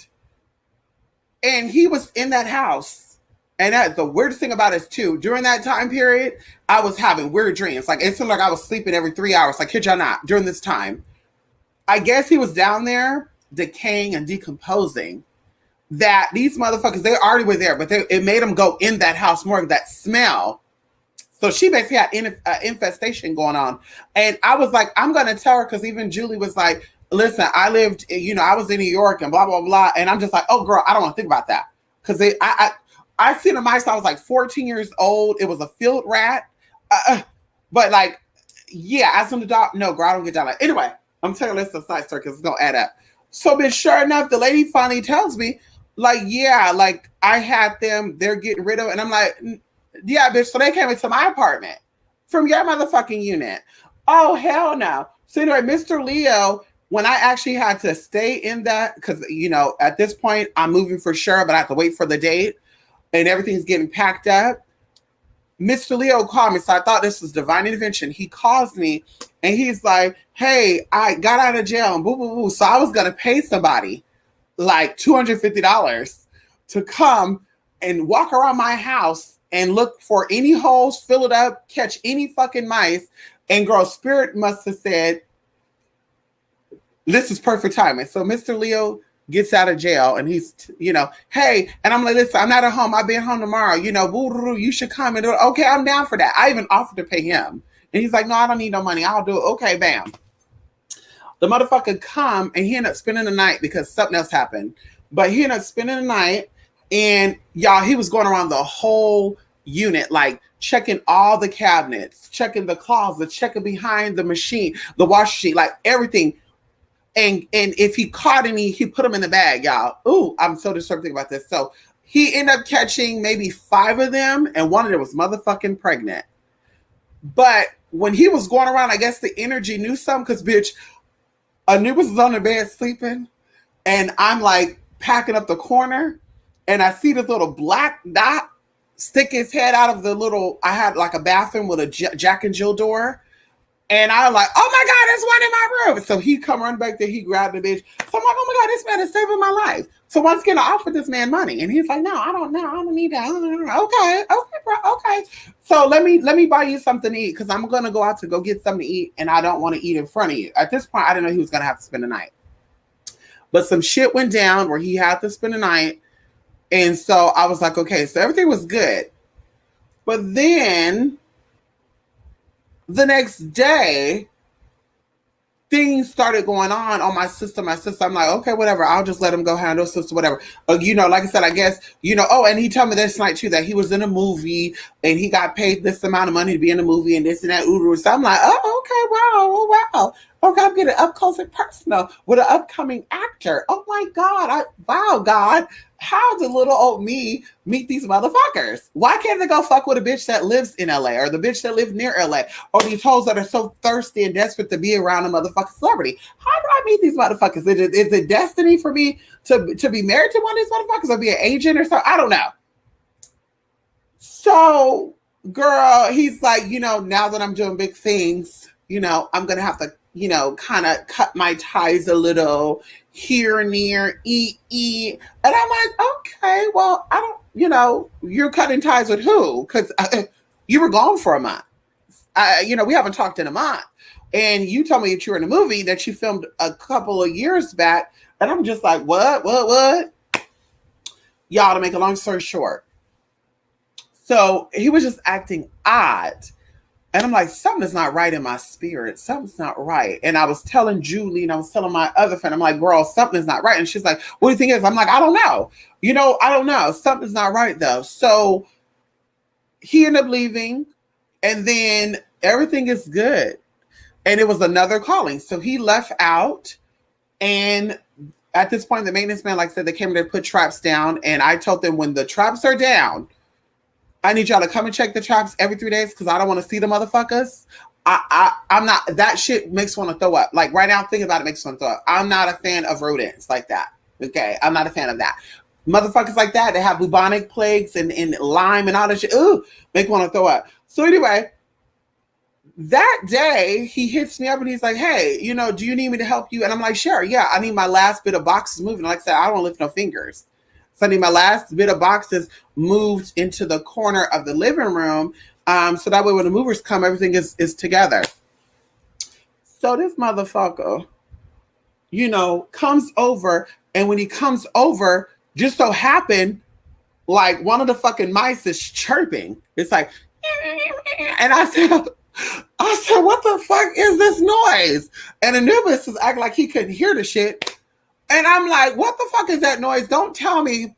And he was in that house. And that, the weirdest thing about it too, during that time period, I was having weird dreams. Like it seemed like I was sleeping every 3 hours. Like, kid y'all not, during this time. I guess he was down there decaying and decomposing. That these motherfuckers, they already were there, but it made them go in that house more of that smell. So she basically had infestation going on. And I was like, I'm going to tell her, because even Julie was like, listen, I lived, I was in New York and blah, blah, blah. And I'm just like, oh, girl, I don't want to think about that. Because I seen a mice, I was like 14 years old. It was a field rat. But like, yeah, ask them to adopt. No, girl, I don't get down. Like, anyway, I'm telling you, let's side story because it's going to add up. So, bitch, sure enough, the lady finally tells me, like, yeah, like I had them, they're getting rid of it. And I'm like, yeah, bitch. So they came into my apartment from your motherfucking unit. Oh, hell no. So anyway, Mr. Leo, when I actually had to stay in that, because, at this point I'm moving for sure, but I have to wait for the date and everything's getting packed up. Mr. Leo called me. So I thought this was divine intervention. He calls me and he's like, hey, I got out of jail and boo, boo, boo. So I was going to pay somebody like $250 to come and walk around my house and look for any holes, fill it up, catch any fucking mice. And girl, spirit must have said, this is perfect timing. So Mr. Leo gets out of jail and he's, hey, and I'm like, listen, I'm not at home. I'll be at home tomorrow. You should come and do it. Okay, I'm down for that. I even offered to pay him. And he's like, no, I don't need no money. I'll do it. Okay, bam. The motherfucker come and he ended up spending the night because something else happened. But he ended up spending the night and y'all, he was going around the whole unit, like checking all the cabinets, checking the closet, checking behind the machine, the wash sheet, like everything. And if he caught any, he put them in the bag, y'all. Ooh, I'm so disturbed about this. So he ended up catching maybe 5 of them, and one of them was motherfucking pregnant. But when he was going around, I guess the energy knew something, because bitch, Anubis was on the bed sleeping, and I'm like packing up the corner, and I see this little black dot stick his head out of the little, I had like a bathroom with a Jack and Jill door. And I was like, oh my God, there's one in my room. So he come run back there, he grabbed the bitch. So I'm like, oh my God, this man is saving my life. So once again, I offered this man money. And he's like, no, I don't need that. Okay, bro, okay. So let me buy you something to eat, because I'm gonna go out to go get something to eat, and I don't want to eat in front of you. At this point, I didn't know he was gonna have to spend the night. But some shit went down where he had to spend the night. And so I was like, okay, so everything was good. But then the next day, things started going on my sister. I'm like, okay, whatever. I'll just let him go handle sister, whatever. Like I said, I guess, oh, and he told me this night too, that he was in a movie and he got paid this amount of money to be in a movie and this and that. So I'm like, oh, okay, wow. Okay, I'm getting up close and personal with an upcoming actor. Oh my God. Wow, God. How did little old me meet these motherfuckers? Why can't they go fuck with a bitch that lives in LA or the bitch that lives near LA or these hoes that are so thirsty and desperate to be around a motherfucking celebrity? How do I meet these motherfuckers? Is it destiny for me to be married to one of these motherfuckers or be an agent or something? I don't know. So, girl, he's like, now that I'm doing big things, I'm going to have to, kind of cut my ties a little here and there, eat. And I'm like, okay, well, I don't, you're cutting ties with who? Because you were gone for a month. We haven't talked in a month. And you told me that you were in a movie that you filmed a couple of years back. And I'm just like, what? Y'all, to make a long story short. So he was just acting odd. And I'm like, something is not right in my spirit. Something's not right. And I was telling Julie and I was telling my other friend, I'm like, girl, something is not right. And she's like, what do you think it is? I'm like, I don't know. I don't know. Something's not right though. So he ended up leaving and then everything is good. And it was another calling. So he left out. And at this point, the maintenance man, like I said, they came to put traps down. And I told them when the traps are down, I need y'all to come and check the traps every 3 days because I don't want to see the motherfuckers. I'm not, that shit makes me want to throw up. Like right now, thinking about it makes me want to throw up. I'm not a fan of rodents like that. Okay. I'm not a fan of that. Motherfuckers like that, they have bubonic plagues and Lyme and all that shit. Ooh, make me want to throw up. So anyway, that day he hits me up and he's like, hey, do you need me to help you? And I'm like, sure. Yeah. I need my last bit of boxes moving. Like I said, I don't lift no fingers. So I need my last bit of boxes moved into the corner of the living room. So that way when the movers come, everything is together. So this motherfucker, comes over. And when he comes over, just so happened, like one of the fucking mice is chirping. It's like, and I said, what the fuck is this noise? And Anubis is acting like he couldn't hear the shit. And I'm like, what the fuck is that noise? Don't tell me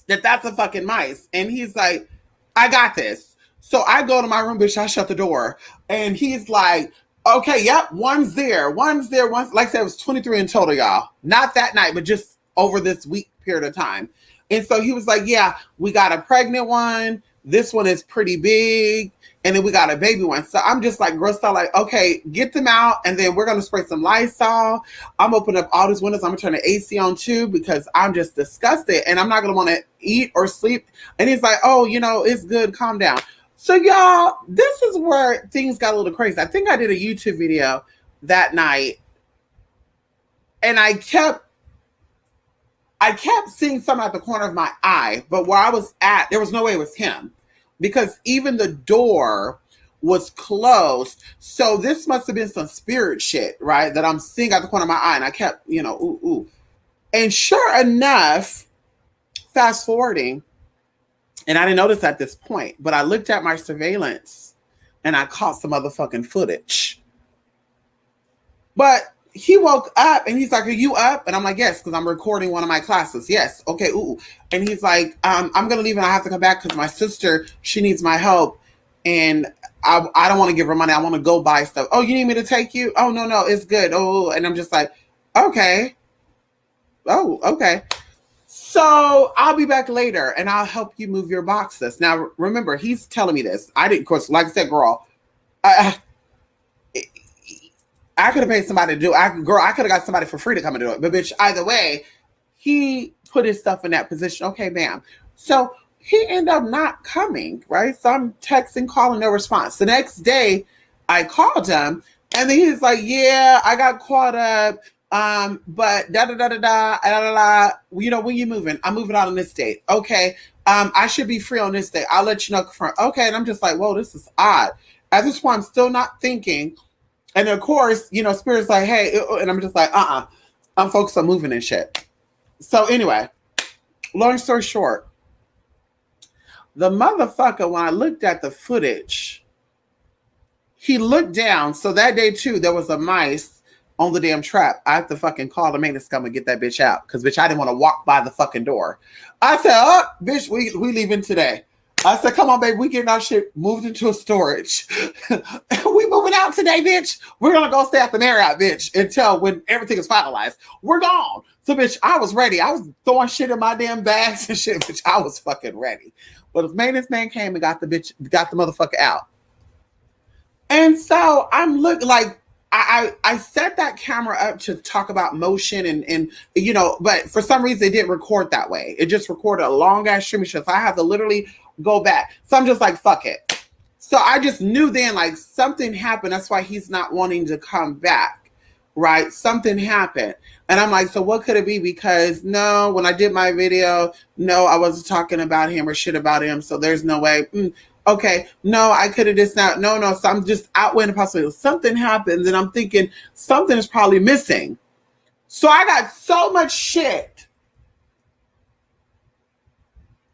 that that's a fucking mice. And he's like, I got this. So I go to my room, bitch, I shut the door. And he's like, okay, yep, one's there. Like I said, it was 23 in total, y'all. Not that night, but just over this week period of time. And so he was like, yeah, we got a pregnant one. This one is pretty big. And then we got a baby one. So I'm just like, grossed out, like, okay, get them out. And then we're going to spray some Lysol. I'm opening up all these windows. I'm going to turn the AC on too, because I'm just disgusted. And I'm not going to want to eat or sleep. And he's like, oh, it's good. Calm down. So y'all, this is where things got a little crazy. I think I did a YouTube video that night. And I kept seeing something at the corner of my eye. But where I was at, there was no way it was him. Because even the door was closed. So this must have been some spirit shit, right? That I'm seeing at the corner of my eye. And I kept, ooh. And sure enough, fast forwarding, and I didn't notice at this point, but I looked at my surveillance and I caught some motherfucking footage. But he woke up and he's like, are you up? And I'm like, yes, because I'm recording one of my classes. Yes. Okay. Ooh. And he's like, I'm going to leave and I have to come back because my sister, she needs my help. And I don't want to give her money. I want to go buy stuff. Oh, you need me to take you? Oh, no, it's good. Oh, and I'm just like, okay. Oh, okay. So I'll be back later and I'll help you move your boxes. Now, remember, he's telling me this. I didn't, of course, like I said, girl, I could have paid somebody to do it. I could have got somebody for free to come and do it. But bitch, either way, he put his stuff in that position. Okay, ma'am. So he ended up not coming, right? So I'm texting, calling, no response. The next day, I called him, and then he's like, yeah, I got caught up. But da. When you moving? I'm moving out on this date. Okay. I should be free on this day. I'll let you know. Okay. And I'm just like, whoa, this is odd. At this point, I'm still not thinking. And of course, Spirit's like, hey, and I'm just like, I'm focused on moving and shit. So anyway, long story short, the motherfucker, when I looked at the footage, he looked down. So that day too, there was a mice on the damn trap. I have to fucking call the maintenance come and get that bitch out. Cause bitch, I didn't want to walk by the fucking door. I said, oh, bitch, we leaving today. I said, come on, baby, we getting our shit moved into a storage. We moving out today, bitch. We're gonna go stay at the Marriott, bitch, until when everything is finalized. We're gone. So, bitch, I was ready. I was throwing shit in my damn bags and shit, bitch. I was fucking ready. But the maintenance man came and got the motherfucker out. And so I'm looking like I set that camera up to talk about motion and but for some reason it didn't record that way. It just recorded a long ass streaming show. So I have to literally go back. So I'm just like, fuck it. So I just knew then like something happened. That's why he's not wanting to come back. Right? Something happened. And I'm like, so what could it be? Because no, when I did my video, no, I wasn't talking about him or shit about him. So there's no way. Okay, no, I could have just not. No. So I'm just outweighing the possibility. Something happens, and I'm thinking something is probably missing. So I got so much shit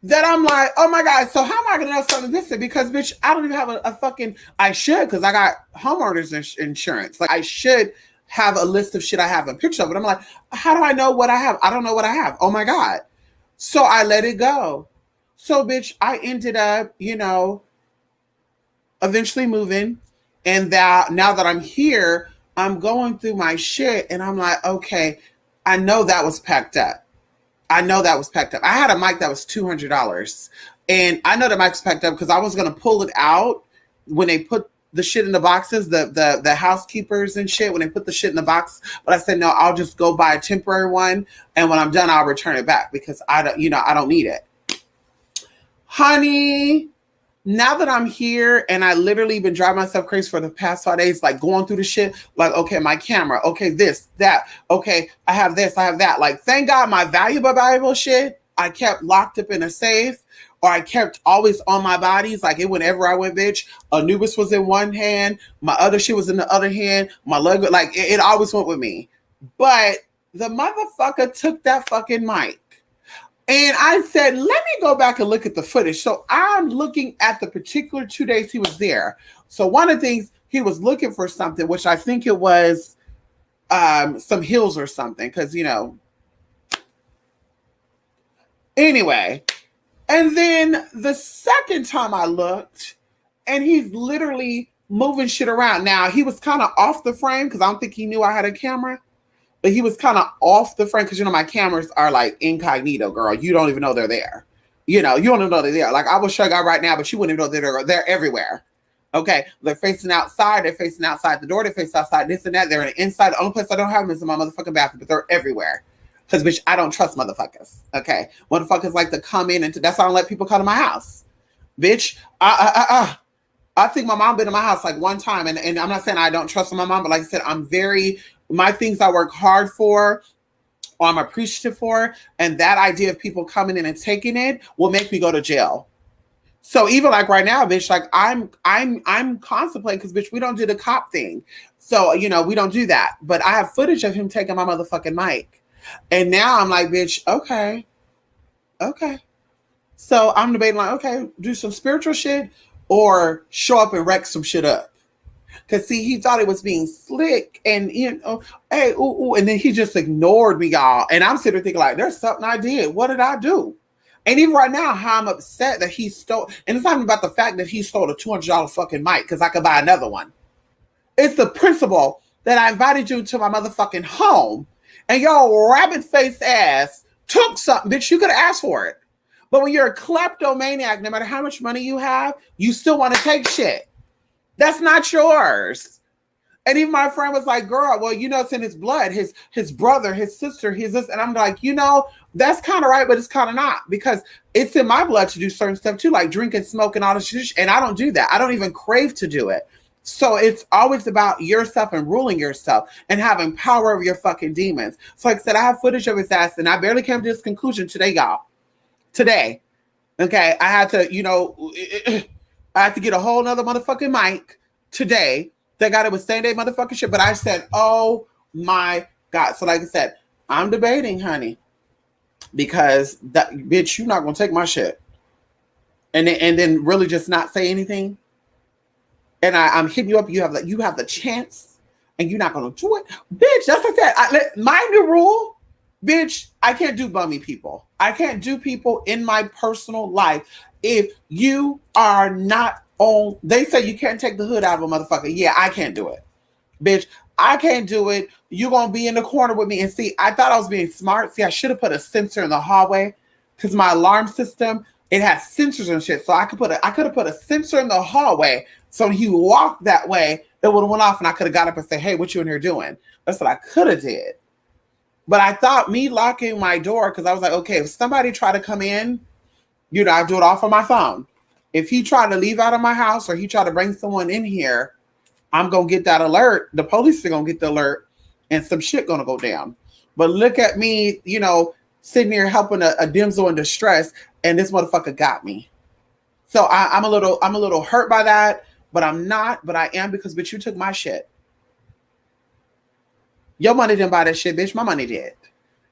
that I'm like, oh my God, so how am I going to know something's missing? Because, bitch, I don't even have a fucking, I should, because I got homeowners insurance. Like, I should have a list of shit I have a picture of it. I'm like, how do I know what I have? I don't know what I have. Oh my God. So I let it go. So, bitch, I ended up, eventually moving. And that now that I'm here, I'm going through my shit and I'm like, okay, I know that was packed up. I had a mic that was $200. And I know the mic's packed up because I was going to pull it out when they put the shit in the boxes, the housekeepers and shit, when they put the shit in the box. But I said, no, I'll just go buy a temporary one. And when I'm done, I'll return it back because I don't need it. Honey, now that I'm here and I literally been driving myself crazy for the past 5 days, like going through the shit, like, okay, my camera, okay, this, that, okay, I have this, I have that. Like, thank God my valuable shit, I kept locked up in a safe or I kept always on my bodies. Like, whenever I went, bitch, Anubis was in one hand, my other shit was in the other hand, my leg, like, it always went with me. But the motherfucker took that fucking mic. And I said, let me go back and look at the footage. So I'm looking at the particular 2 days he was there. So one of the things, he was looking for something, which I think it was some heels or something. Because, Anyway. And then the second time I looked, and he's literally moving shit around. Now, he was kind of off the frame because I don't think he knew I had a camera. But he was kind of off the frame because, my cameras are like incognito, girl. You don't even know they're there. You don't even know they're there. Like, I will show you right now, but you wouldn't even know they're everywhere. Okay. They're facing outside. They're facing outside the door. They face outside this and that. They're inside. The only place I don't have them is in my motherfucking bathroom, but they're everywhere. Because, bitch, I don't trust motherfuckers. Okay. Motherfuckers like to come in and that's why I don't let people come to my house. Bitch, I think my mom been in my house like one time, and I'm not saying I don't trust my mom, but like I said, my things I work hard for, or I'm appreciative for, and that idea of people coming in and taking it will make me go to jail. So even like right now, bitch, like I'm contemplating because, bitch, we don't do the cop thing. So, we don't do that. But I have footage of him taking my motherfucking mic. And now I'm like, bitch, okay. So I'm debating like, okay, do some spiritual shit or show up and wreck some shit up. Because, see, he thought it was being slick and, hey, ooh, and then he just ignored me, y'all. And I'm sitting there thinking, like, there's something I did. What did I do? And even right now, how I'm upset that he stole, and it's not even about the fact that he stole a $200 fucking mic because I could buy another one. It's the principle that I invited you to my motherfucking home and your rabbit-faced ass took something, bitch, you could have asked for it. But when you're a kleptomaniac, no matter how much money you have, you still want to take shit. That's not yours. And even my friend was like, girl, well, it's in his blood, his brother, his sister, his this. And I'm like, that's kind of right, but it's kind of not. Because it's in my blood to do certain stuff too, like drink and smoke and all this shit. And I don't do that. I don't even crave to do it. So it's always about yourself and ruling yourself and having power over your fucking demons. So like I said, I have footage of his ass, and I barely came to this conclusion today, y'all. Today. Okay. I had to, I had to get a whole nother motherfucking mic today. They got it with same day motherfucking shit. But I said, oh my God. So like I said, I'm debating, honey, because that bitch, you're not going to take my shit. And then really just not say anything. And I'm hitting you up. You have the chance and you're not going to do it. Bitch, that's like that. My new rule, bitch, I can't do bummy people. I can't do people in my personal life If you are not on, they say you can't take the hood out of a motherfucker. Yeah, I can't do it. Bitch, I can't do it. You're going to be in the corner with me. And see, I thought I was being smart. See, I should have put a sensor in the hallway because my alarm system, it has sensors and shit. So I could have put a sensor in the hallway. So when he walked that way, it would have went off and I could have got up and said, hey, what you in here doing? That's what I could have did. But I thought me locking my door, because I was like, okay, if somebody try to come in, I do it off on my phone. If he tried to leave out of my house or he tried to bring someone in here, I'm going to get that alert. The police are going to get the alert and some shit going to go down. But look at me, sitting here helping a damsel in distress, and this motherfucker got me. So I'm a little hurt by that, but I'm not, but I am because, bitch, you took my shit. Your money didn't buy that shit, bitch. My money did.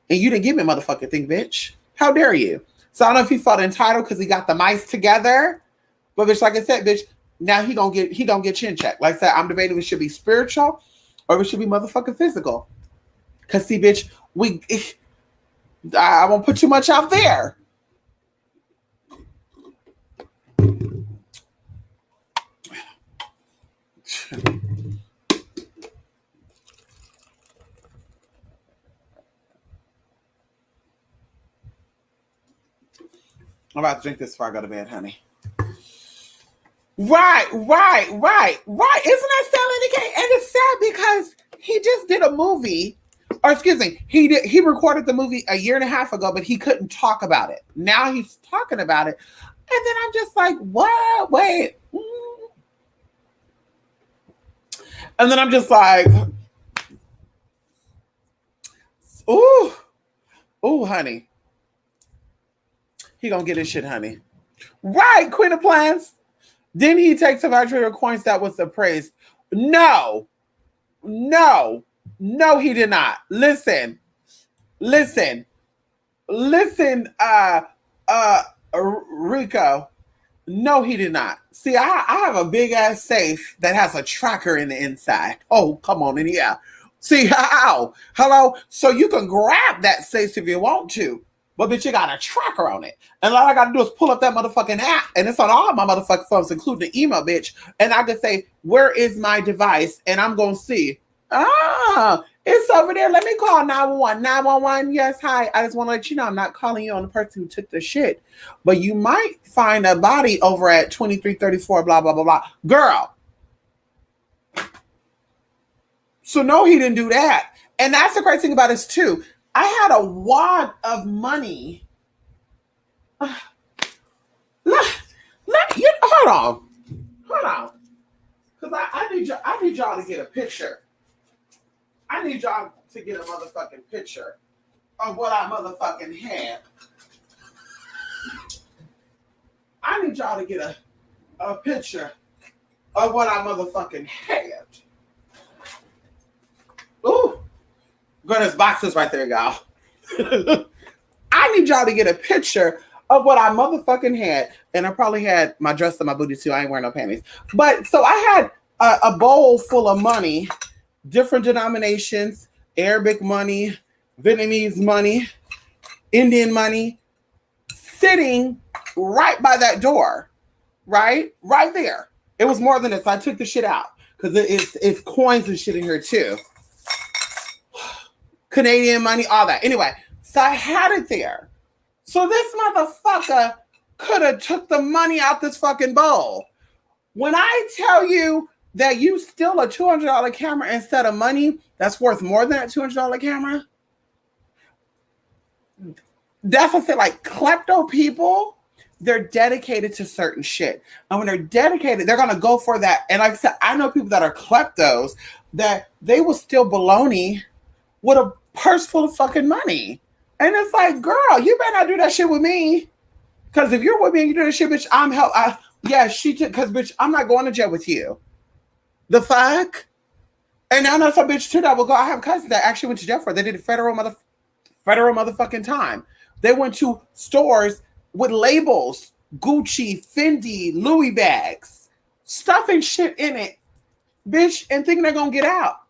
And you didn't give me a motherfucking thing, bitch. How dare you? So I don't know if he felt entitled because he got the mice together. But bitch, like I said, bitch, now he gonna get chin checked. Like I said, I'm debating if it should be spiritual or if it should be motherfucking physical. Cause see, bitch, I won't put too much out there. I'm about to drink this before I go to bed, honey. Right. Isn't that sad, and it's sad because he just did a movie, or excuse me, he recorded the movie a year and a half ago, but he couldn't talk about it. Now he's talking about it, and then I'm just like, what? Wait. And then I'm just like, ooh, honey. He gonna get his shit, honey. Right, Queen of Plants. Then he takes a vibrator coins that was appraised. No, he did not. Listen, Rico. No, he did not. See, I have a big ass safe that has a tracker in the inside. Oh, come on in here. See, how? Hello? So you can grab that safe if you want to. But bitch, you got a tracker on it. And all I gotta do is pull up that motherfucking app, and it's on all my motherfucking phones, including the email, bitch. And I can say, where is my device? And I'm gonna see. It's over there. Let me call 911. 911, yes, hi. I just want to let you know I'm not calling you on the person who took the shit. But you might find a body over at 2334, blah, blah, blah, blah. Girl. So no, he didn't do that. And that's the crazy thing about this too. I had a wad of money. Hold on. Because I need y'all to get a picture. I need y'all to get a motherfucking picture of what I motherfucking had. I need y'all to get a picture of what I motherfucking had. Ooh. Girl, there's boxes right there, y'all. I need y'all to get a picture of what I motherfucking had. And I probably had my dress and my booty too. I ain't wearing no panties. But so I had a bowl full of money, different denominations, Arabic money, Vietnamese money, Indian money, sitting right by that door. Right there. It was more than this. I took the shit out because it's coins and shit in here too. Canadian money, all that. Anyway, so I had it there. So this motherfucker could have took the money out this fucking bowl. When I tell you that you steal a $200 camera instead of money that's worth more than that $200 camera, that's what I say, like klepto people, they're dedicated to certain shit. And when they're dedicated, they're going to go for that. And like I said, I know people that are kleptos that they will steal baloney with a purse full of fucking money. And it's like, girl, you better not do that shit with me. Because if you're with me and you do that shit, bitch, I'm help. Yeah, she took, because bitch, I'm not going to jail with you. The fuck? And I know some bitch too that will go. I have cousins that actually went to jail for it. They did a federal motherfucking time. They went to stores with labels, Gucci, Fendi, Louis bags, stuffing shit in it, bitch, and thinking they're gonna get out.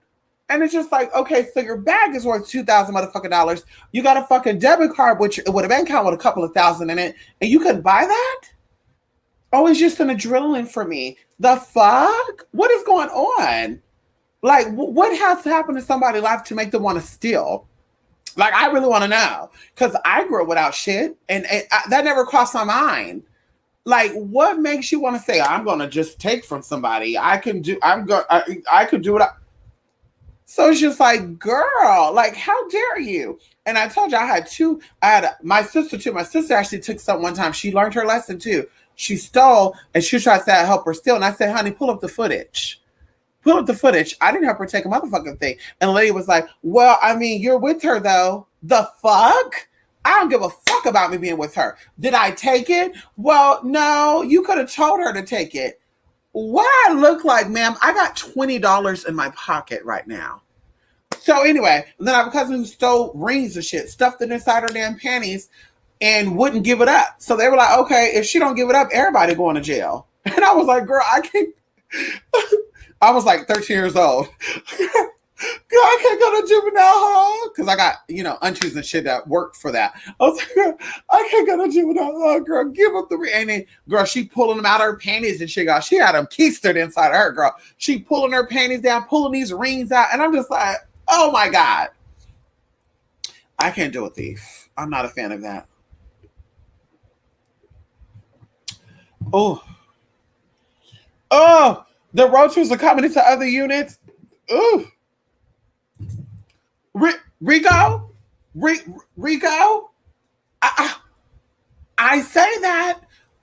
And it's just like, okay, so your bag is worth $2,000 motherfucking dollars. You got a fucking debit card with a bank account with a couple of thousand in it, and you couldn't buy that? Oh, it's just an adrenaline for me. The fuck? What is going on? Like, what has to happen to somebody's life to make them want to steal? Like, I really want to know because I grew up without shit, and that never crossed my mind. Like, what makes you want to say I'm going to just take from somebody? I can do. I could do it. So it's just like, girl, like, how dare you? And I told you I had two. I had my sister too. My sister actually took some one time. She learned her lesson too. She stole and she tried to help her steal. And I said, honey, pull up the footage. Pull up the footage. I didn't help her take a motherfucking thing. And the lady was like, well, I mean, you're with her though. The fuck? I don't give a fuck about me being with her. Did I take it? Well, no, you could have told her to take it. What I look like, ma'am, I got $20 in my pocket right now. So anyway, then I have a cousin who stole rings and shit, stuffed it inside her damn panties, and wouldn't give it up. So they were like, okay, if she don't give it up, everybody going to jail. And I was like, girl, I can't. I was like 13 years old. Girl, I can't go to juvenile hall because I got, aunties and shit that worked for that. I was like, girl, I can't go to juvenile hall, girl. Give up the ring. And then, girl, she pulling them out of her panties and shit. She had them keistered inside of her, girl. She pulling her panties down, pulling these rings out. And I'm just like, oh my God. I can't do a thief. I'm not a fan of that. Oh, oh, the roaches are coming into other units. Ooh. Rico? Rico? I say that.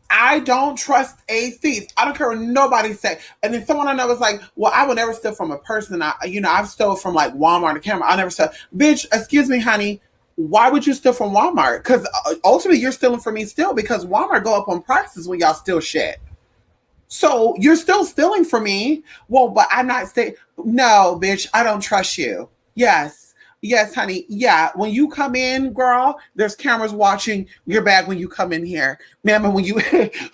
I don't trust a thief. I don't care what nobody say. And then someone I know was like, well, I would never steal from a person. I've stolen from like Walmart or Camera. I never steal. Bitch, excuse me, honey. Why would you steal from Walmart? Because ultimately you're stealing from me still because Walmart go up on prices when y'all steal shit. So you're still stealing from me. Well, but I'm not staying. No, bitch, I don't trust you. Yes. Yes, honey. Yeah. When you come in, girl, there's cameras watching your bag when you come in here. Ma'am, and when you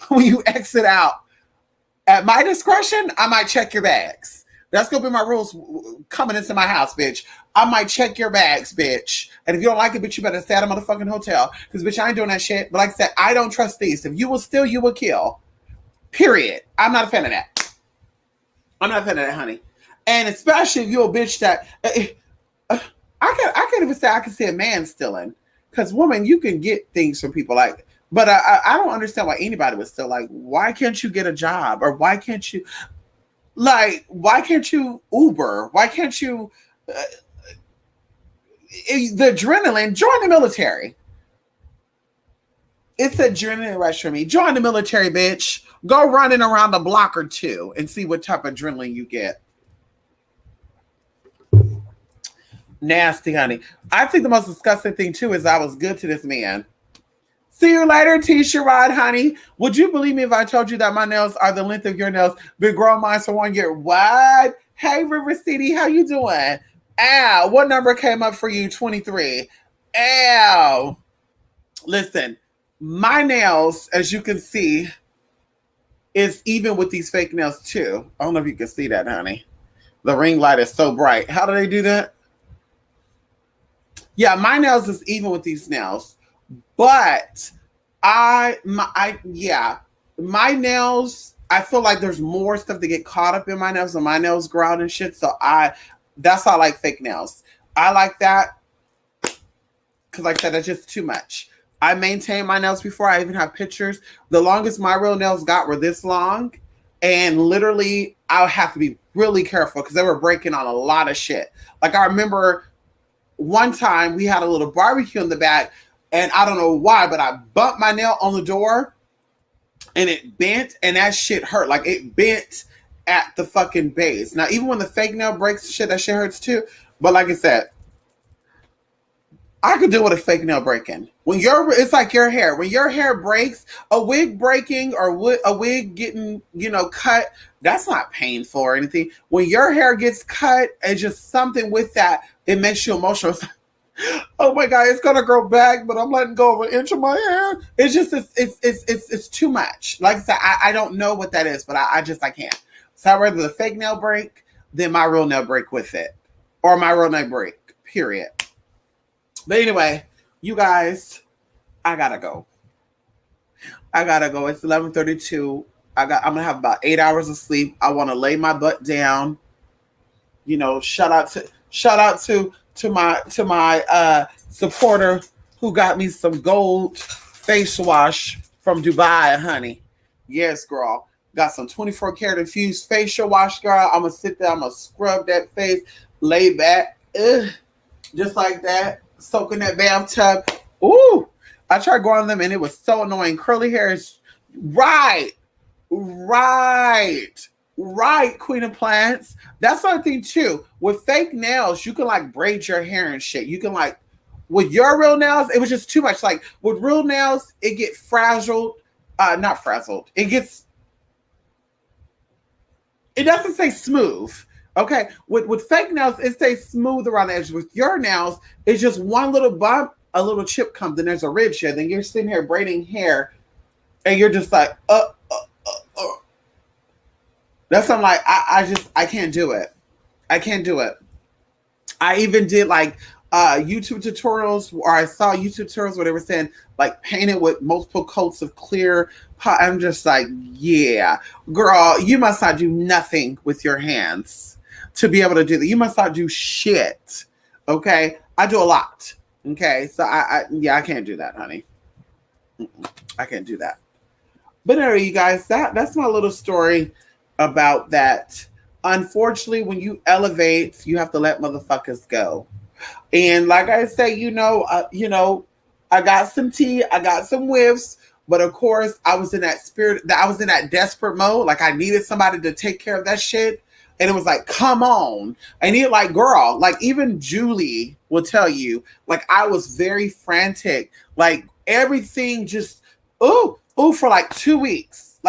when you exit out, at my discretion, I might check your bags. That's gonna be my rules coming into my house, bitch. I might check your bags, bitch. And if you don't like it, bitch, you better stay at a motherfucking hotel. Because bitch, I ain't doing that shit. But like I said, I don't trust these. If you will steal, you will kill. Period. I'm not a fan of that. I'm not a fan of that, honey. And especially if you're a bitch that I can't even say I can see a man stealing. Because woman, you can get things from people like, but I don't understand why anybody would steal. Like, why can't you get a job? Or why can't you Uber? Why can't you, the adrenaline, join the military. It's adrenaline rush for me. Join the military, bitch. Go running around the block or two and see what type of adrenaline you get. Nasty, honey. I think the most disgusting thing too is I was good to this man. See you later, T-Sherrod, honey. Would you believe me if I told you that my nails are the length of your nails? Been growing mine for 1 year. What? Hey, River City, how you doing? Ow. What number came up for you? 23. Ow. Listen, my nails, as you can see, is even with these fake nails too. I don't know if you can see that, honey. The ring light is so bright. How do they do that? Yeah, my nails is even with these nails, but my nails. I feel like there's more stuff to get caught up in my nails, and my nails grow out and shit. So that's why I like fake nails. I like that because, like I said, that's just too much. I maintain my nails before I even have pictures. The longest my real nails got were this long, and literally, I would have to be really careful because they were breaking on a lot of shit. Like I remember one time we had a little barbecue in the back, and I don't know why, but I bumped my nail on the door and it bent, and that shit hurt. Like it bent at the fucking base. Now, even when the fake nail breaks, shit, that shit hurts too. But like I said, I could deal with a fake nail breaking. It's like your hair. When your hair breaks, a wig breaking or a wig getting, cut, that's not painful or anything. When your hair gets cut, it's just something with that. It makes you emotional. Oh my God, it's gonna grow back, but I'm letting go of an inch of my hair. It's just it's too much. Like I said, I don't know what that is, but I can't. So I'd rather the fake nail break than my real nail break with it, or my real nail break. Period. But anyway, you guys, I gotta go. I gotta go. It's 11:32. I'm gonna have about 8 hours of sleep. I want to lay my butt down. Shout out to my supporter who got me some gold face wash from Dubai, honey. Yes, girl. Got some 24 karat infused facial wash, girl. I'm gonna sit there. I'm gonna scrub that face, lay back, just like that, soak in that bathtub. Ooh, I tried growing them and it was so annoying. Curly hair is right. Right. Right, Queen of Plants. That's another thing too. With fake nails, you can like braid your hair and shit. You can like with your real nails, it was just too much. Like with real nails, it gets frazzled. Not frazzled. It doesn't say smooth. Okay. With fake nails, it stays smooth around the edges. With your nails, it's just one little bump, a little chip comes, and there's a ridge here. Then you're sitting here braiding hair, and you're just like, uh. That's something like I can't do it. I can't do it. I even did like YouTube tutorials, or I saw YouTube tutorials where they were saying like paint it with multiple coats of clear. I'm just like, yeah, girl, you must not do nothing with your hands to be able to do that. You must not do shit. Okay, I do a lot. Okay, so yeah, I can't do that, honey. I can't do that. But anyway, you guys, that's my little story about that. Unfortunately, when you elevate, you have to let motherfuckers go. And like I say, I got some tea, I got some whiffs, but of course, I was in that spirit, that I was in that desperate mode. Like I needed somebody to take care of that shit. And it was like, come on. I need like, girl, like even Julie will tell you, like I was very frantic. Like everything just, for like 2 weeks.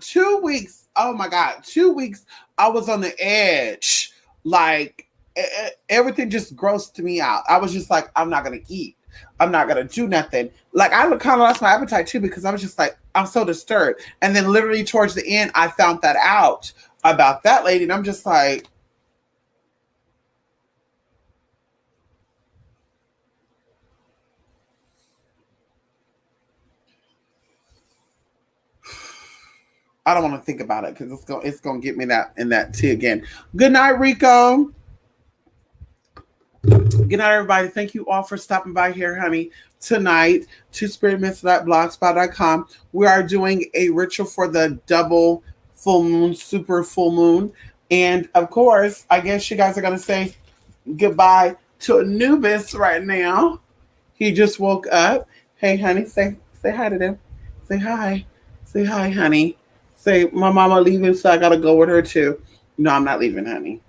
2 weeks. Oh my God. 2 weeks. I was on the edge. Like everything just grossed me out. I was just like, I'm not going to eat. I'm not going to do nothing. Like I kind of lost my appetite too, because I was just like, I'm so disturbed. And then literally towards the end, I found that out about that lady. And I'm just like, I don't want to think about it because it's gonna get me that in that tea again. Good night, Rico. Good night, everybody. Thank you all for stopping by here, honey. Tonight, twospiritmyths.blogspot.com. We are doing a ritual for the double full moon, super full moon. And of course, I guess you guys are going to say goodbye to Anubis right now. He just woke up. Hey, honey, say hi to them. Say hi. Say hi, honey. Say, my mama leaving, so I got to go with her too. No, I'm not leaving, honey.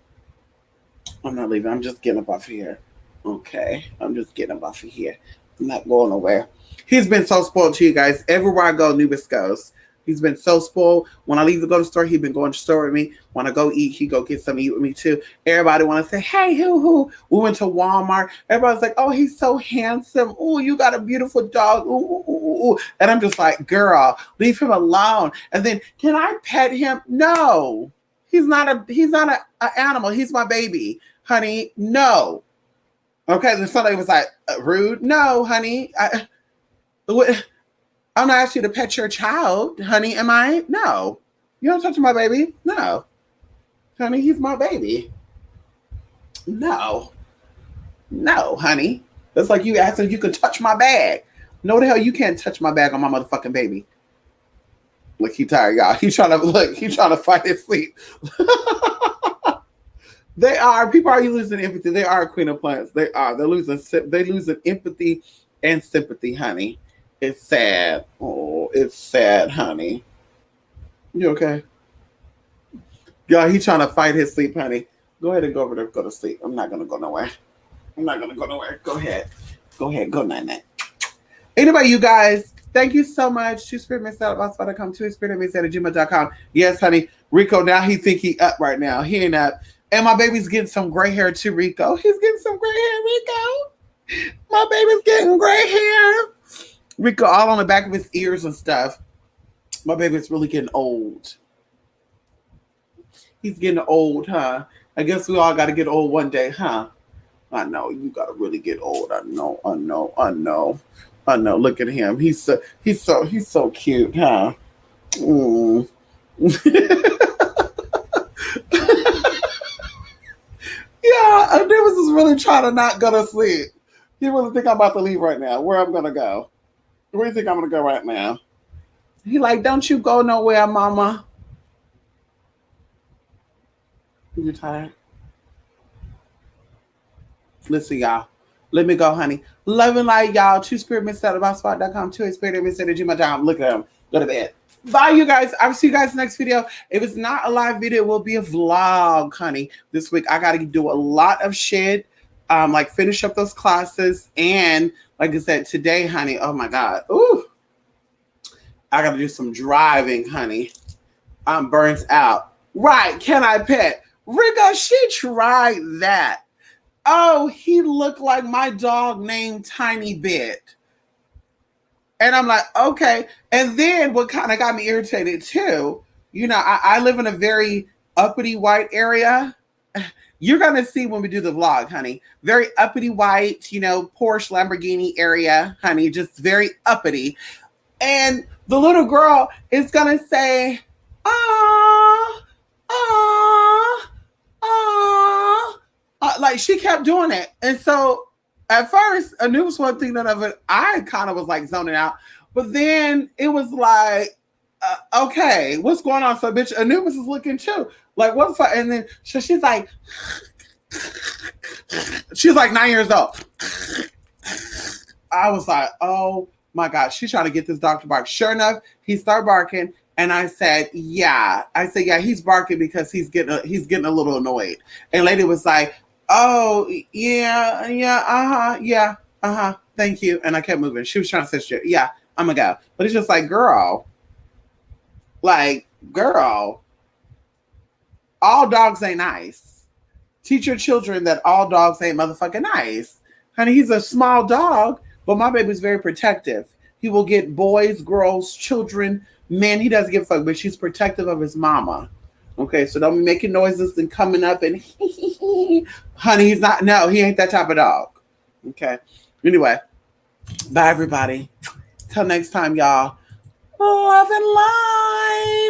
I'm not leaving. I'm just getting up off of here. Okay. I'm just getting up off of here. I'm not going nowhere. He's been so spoiled to you guys. Everywhere I go, Nubis goes. He's been so spoiled. When I leave to go to the store, he's been going to the store with me. When I go eat, he go get something to eat with me too. Everybody want to say, hey, who? We went to Walmart. Everybody's like, oh, he's so handsome. Oh, you got a beautiful dog. Ooh. And I'm just like, girl, leave him alone. And then, can I pet him? No. He's not a animal. He's my baby, honey. No. Okay, then somebody was like, rude. No, honey. I'm not asking you to pet your child, honey. Am I? No. You don't touch my baby? No. Honey, he's my baby. No. No, honey. That's like you asking if you could touch my bag. No, the hell, you can't touch my bag on my motherfucking baby. Look, he tired, y'all. He's trying to fight his sleep. People are losing empathy. They are Queen of Plants. They're losing empathy and sympathy, honey. It's sad. Oh, it's sad, honey. You okay? Y'all, he's trying to fight his sleep, honey. Go ahead and go over there, go to sleep. I'm not gonna go nowhere. I'm not gonna go nowhere. Go ahead. Go night. Anyway, you guys, thank you so much. TwoSpiritMix.com, TwoSpiritMix@gmail.com. Yes, honey. Rico, now he think he up right now. He ain't up. And my baby's getting some gray hair too, Rico. He's getting some gray hair, Rico. My baby's getting gray hair. Rico, all on the back of his ears and stuff. My baby's really getting old. He's getting old, huh? I guess we all got to get old one day, huh? I know. You got to really get old. I know. Oh no, look at him. He's so cute, huh? Mm. Yeah, Anubis is really trying to not go to sleep. You really think I'm about to leave right now? Where I'm gonna go? Where do you think I'm gonna go right now? He like, don't you go nowhere, mama. You tired? Listen, y'all. Let me go, honey. Love and light, y'all. Two spirit misset about spot.com. Two spirit misset at gmail.com. Look at him. Go to bed. Bye, you guys. I'll see you guys next video. If it's not a live video, it will be a vlog, honey. This week, I got to do a lot of shit, like finish up those classes. And like I said, today, honey, oh my God. Ooh, I got to do some driving, honey. I'm burnt out. Right. Can I pet? Rika, she tried that. Oh, he looked like my dog named Tiny Bit. And I'm like, okay. And then what kind of got me irritated too, I live in a very uppity white area. You're going to see when we do the vlog, honey. Very uppity white, Porsche Lamborghini area, honey, just very uppity. And the little girl is going to say, ah, ah, ah. Like she kept doing it. And so at first, Anubis wasn't thinking of it. I kind of was like zoning out. But then it was like, okay, what's going on? So bitch, Anubis is looking too. Like, what the fuck? And then she's like 9 years old. I was like, oh my God, she's trying to get this dog to bark. Sure enough, he started barking. And I said, yeah. He's barking because he's getting a little annoyed. And lady was like, oh, yeah, thank you. And I kept moving. She was trying to say shit. Yeah, I'm gonna go. But it's just like, girl, all dogs ain't nice. Teach your children that all dogs ain't motherfucking nice. Honey, he's a small dog, but my baby's very protective. He will get boys, girls, children, men. He doesn't give a fuck, but she's protective of his mama. Okay, so don't be making noises and coming up and honey, he ain't that type of dog. Okay. Anyway, bye everybody. Till next time, y'all. Love and light.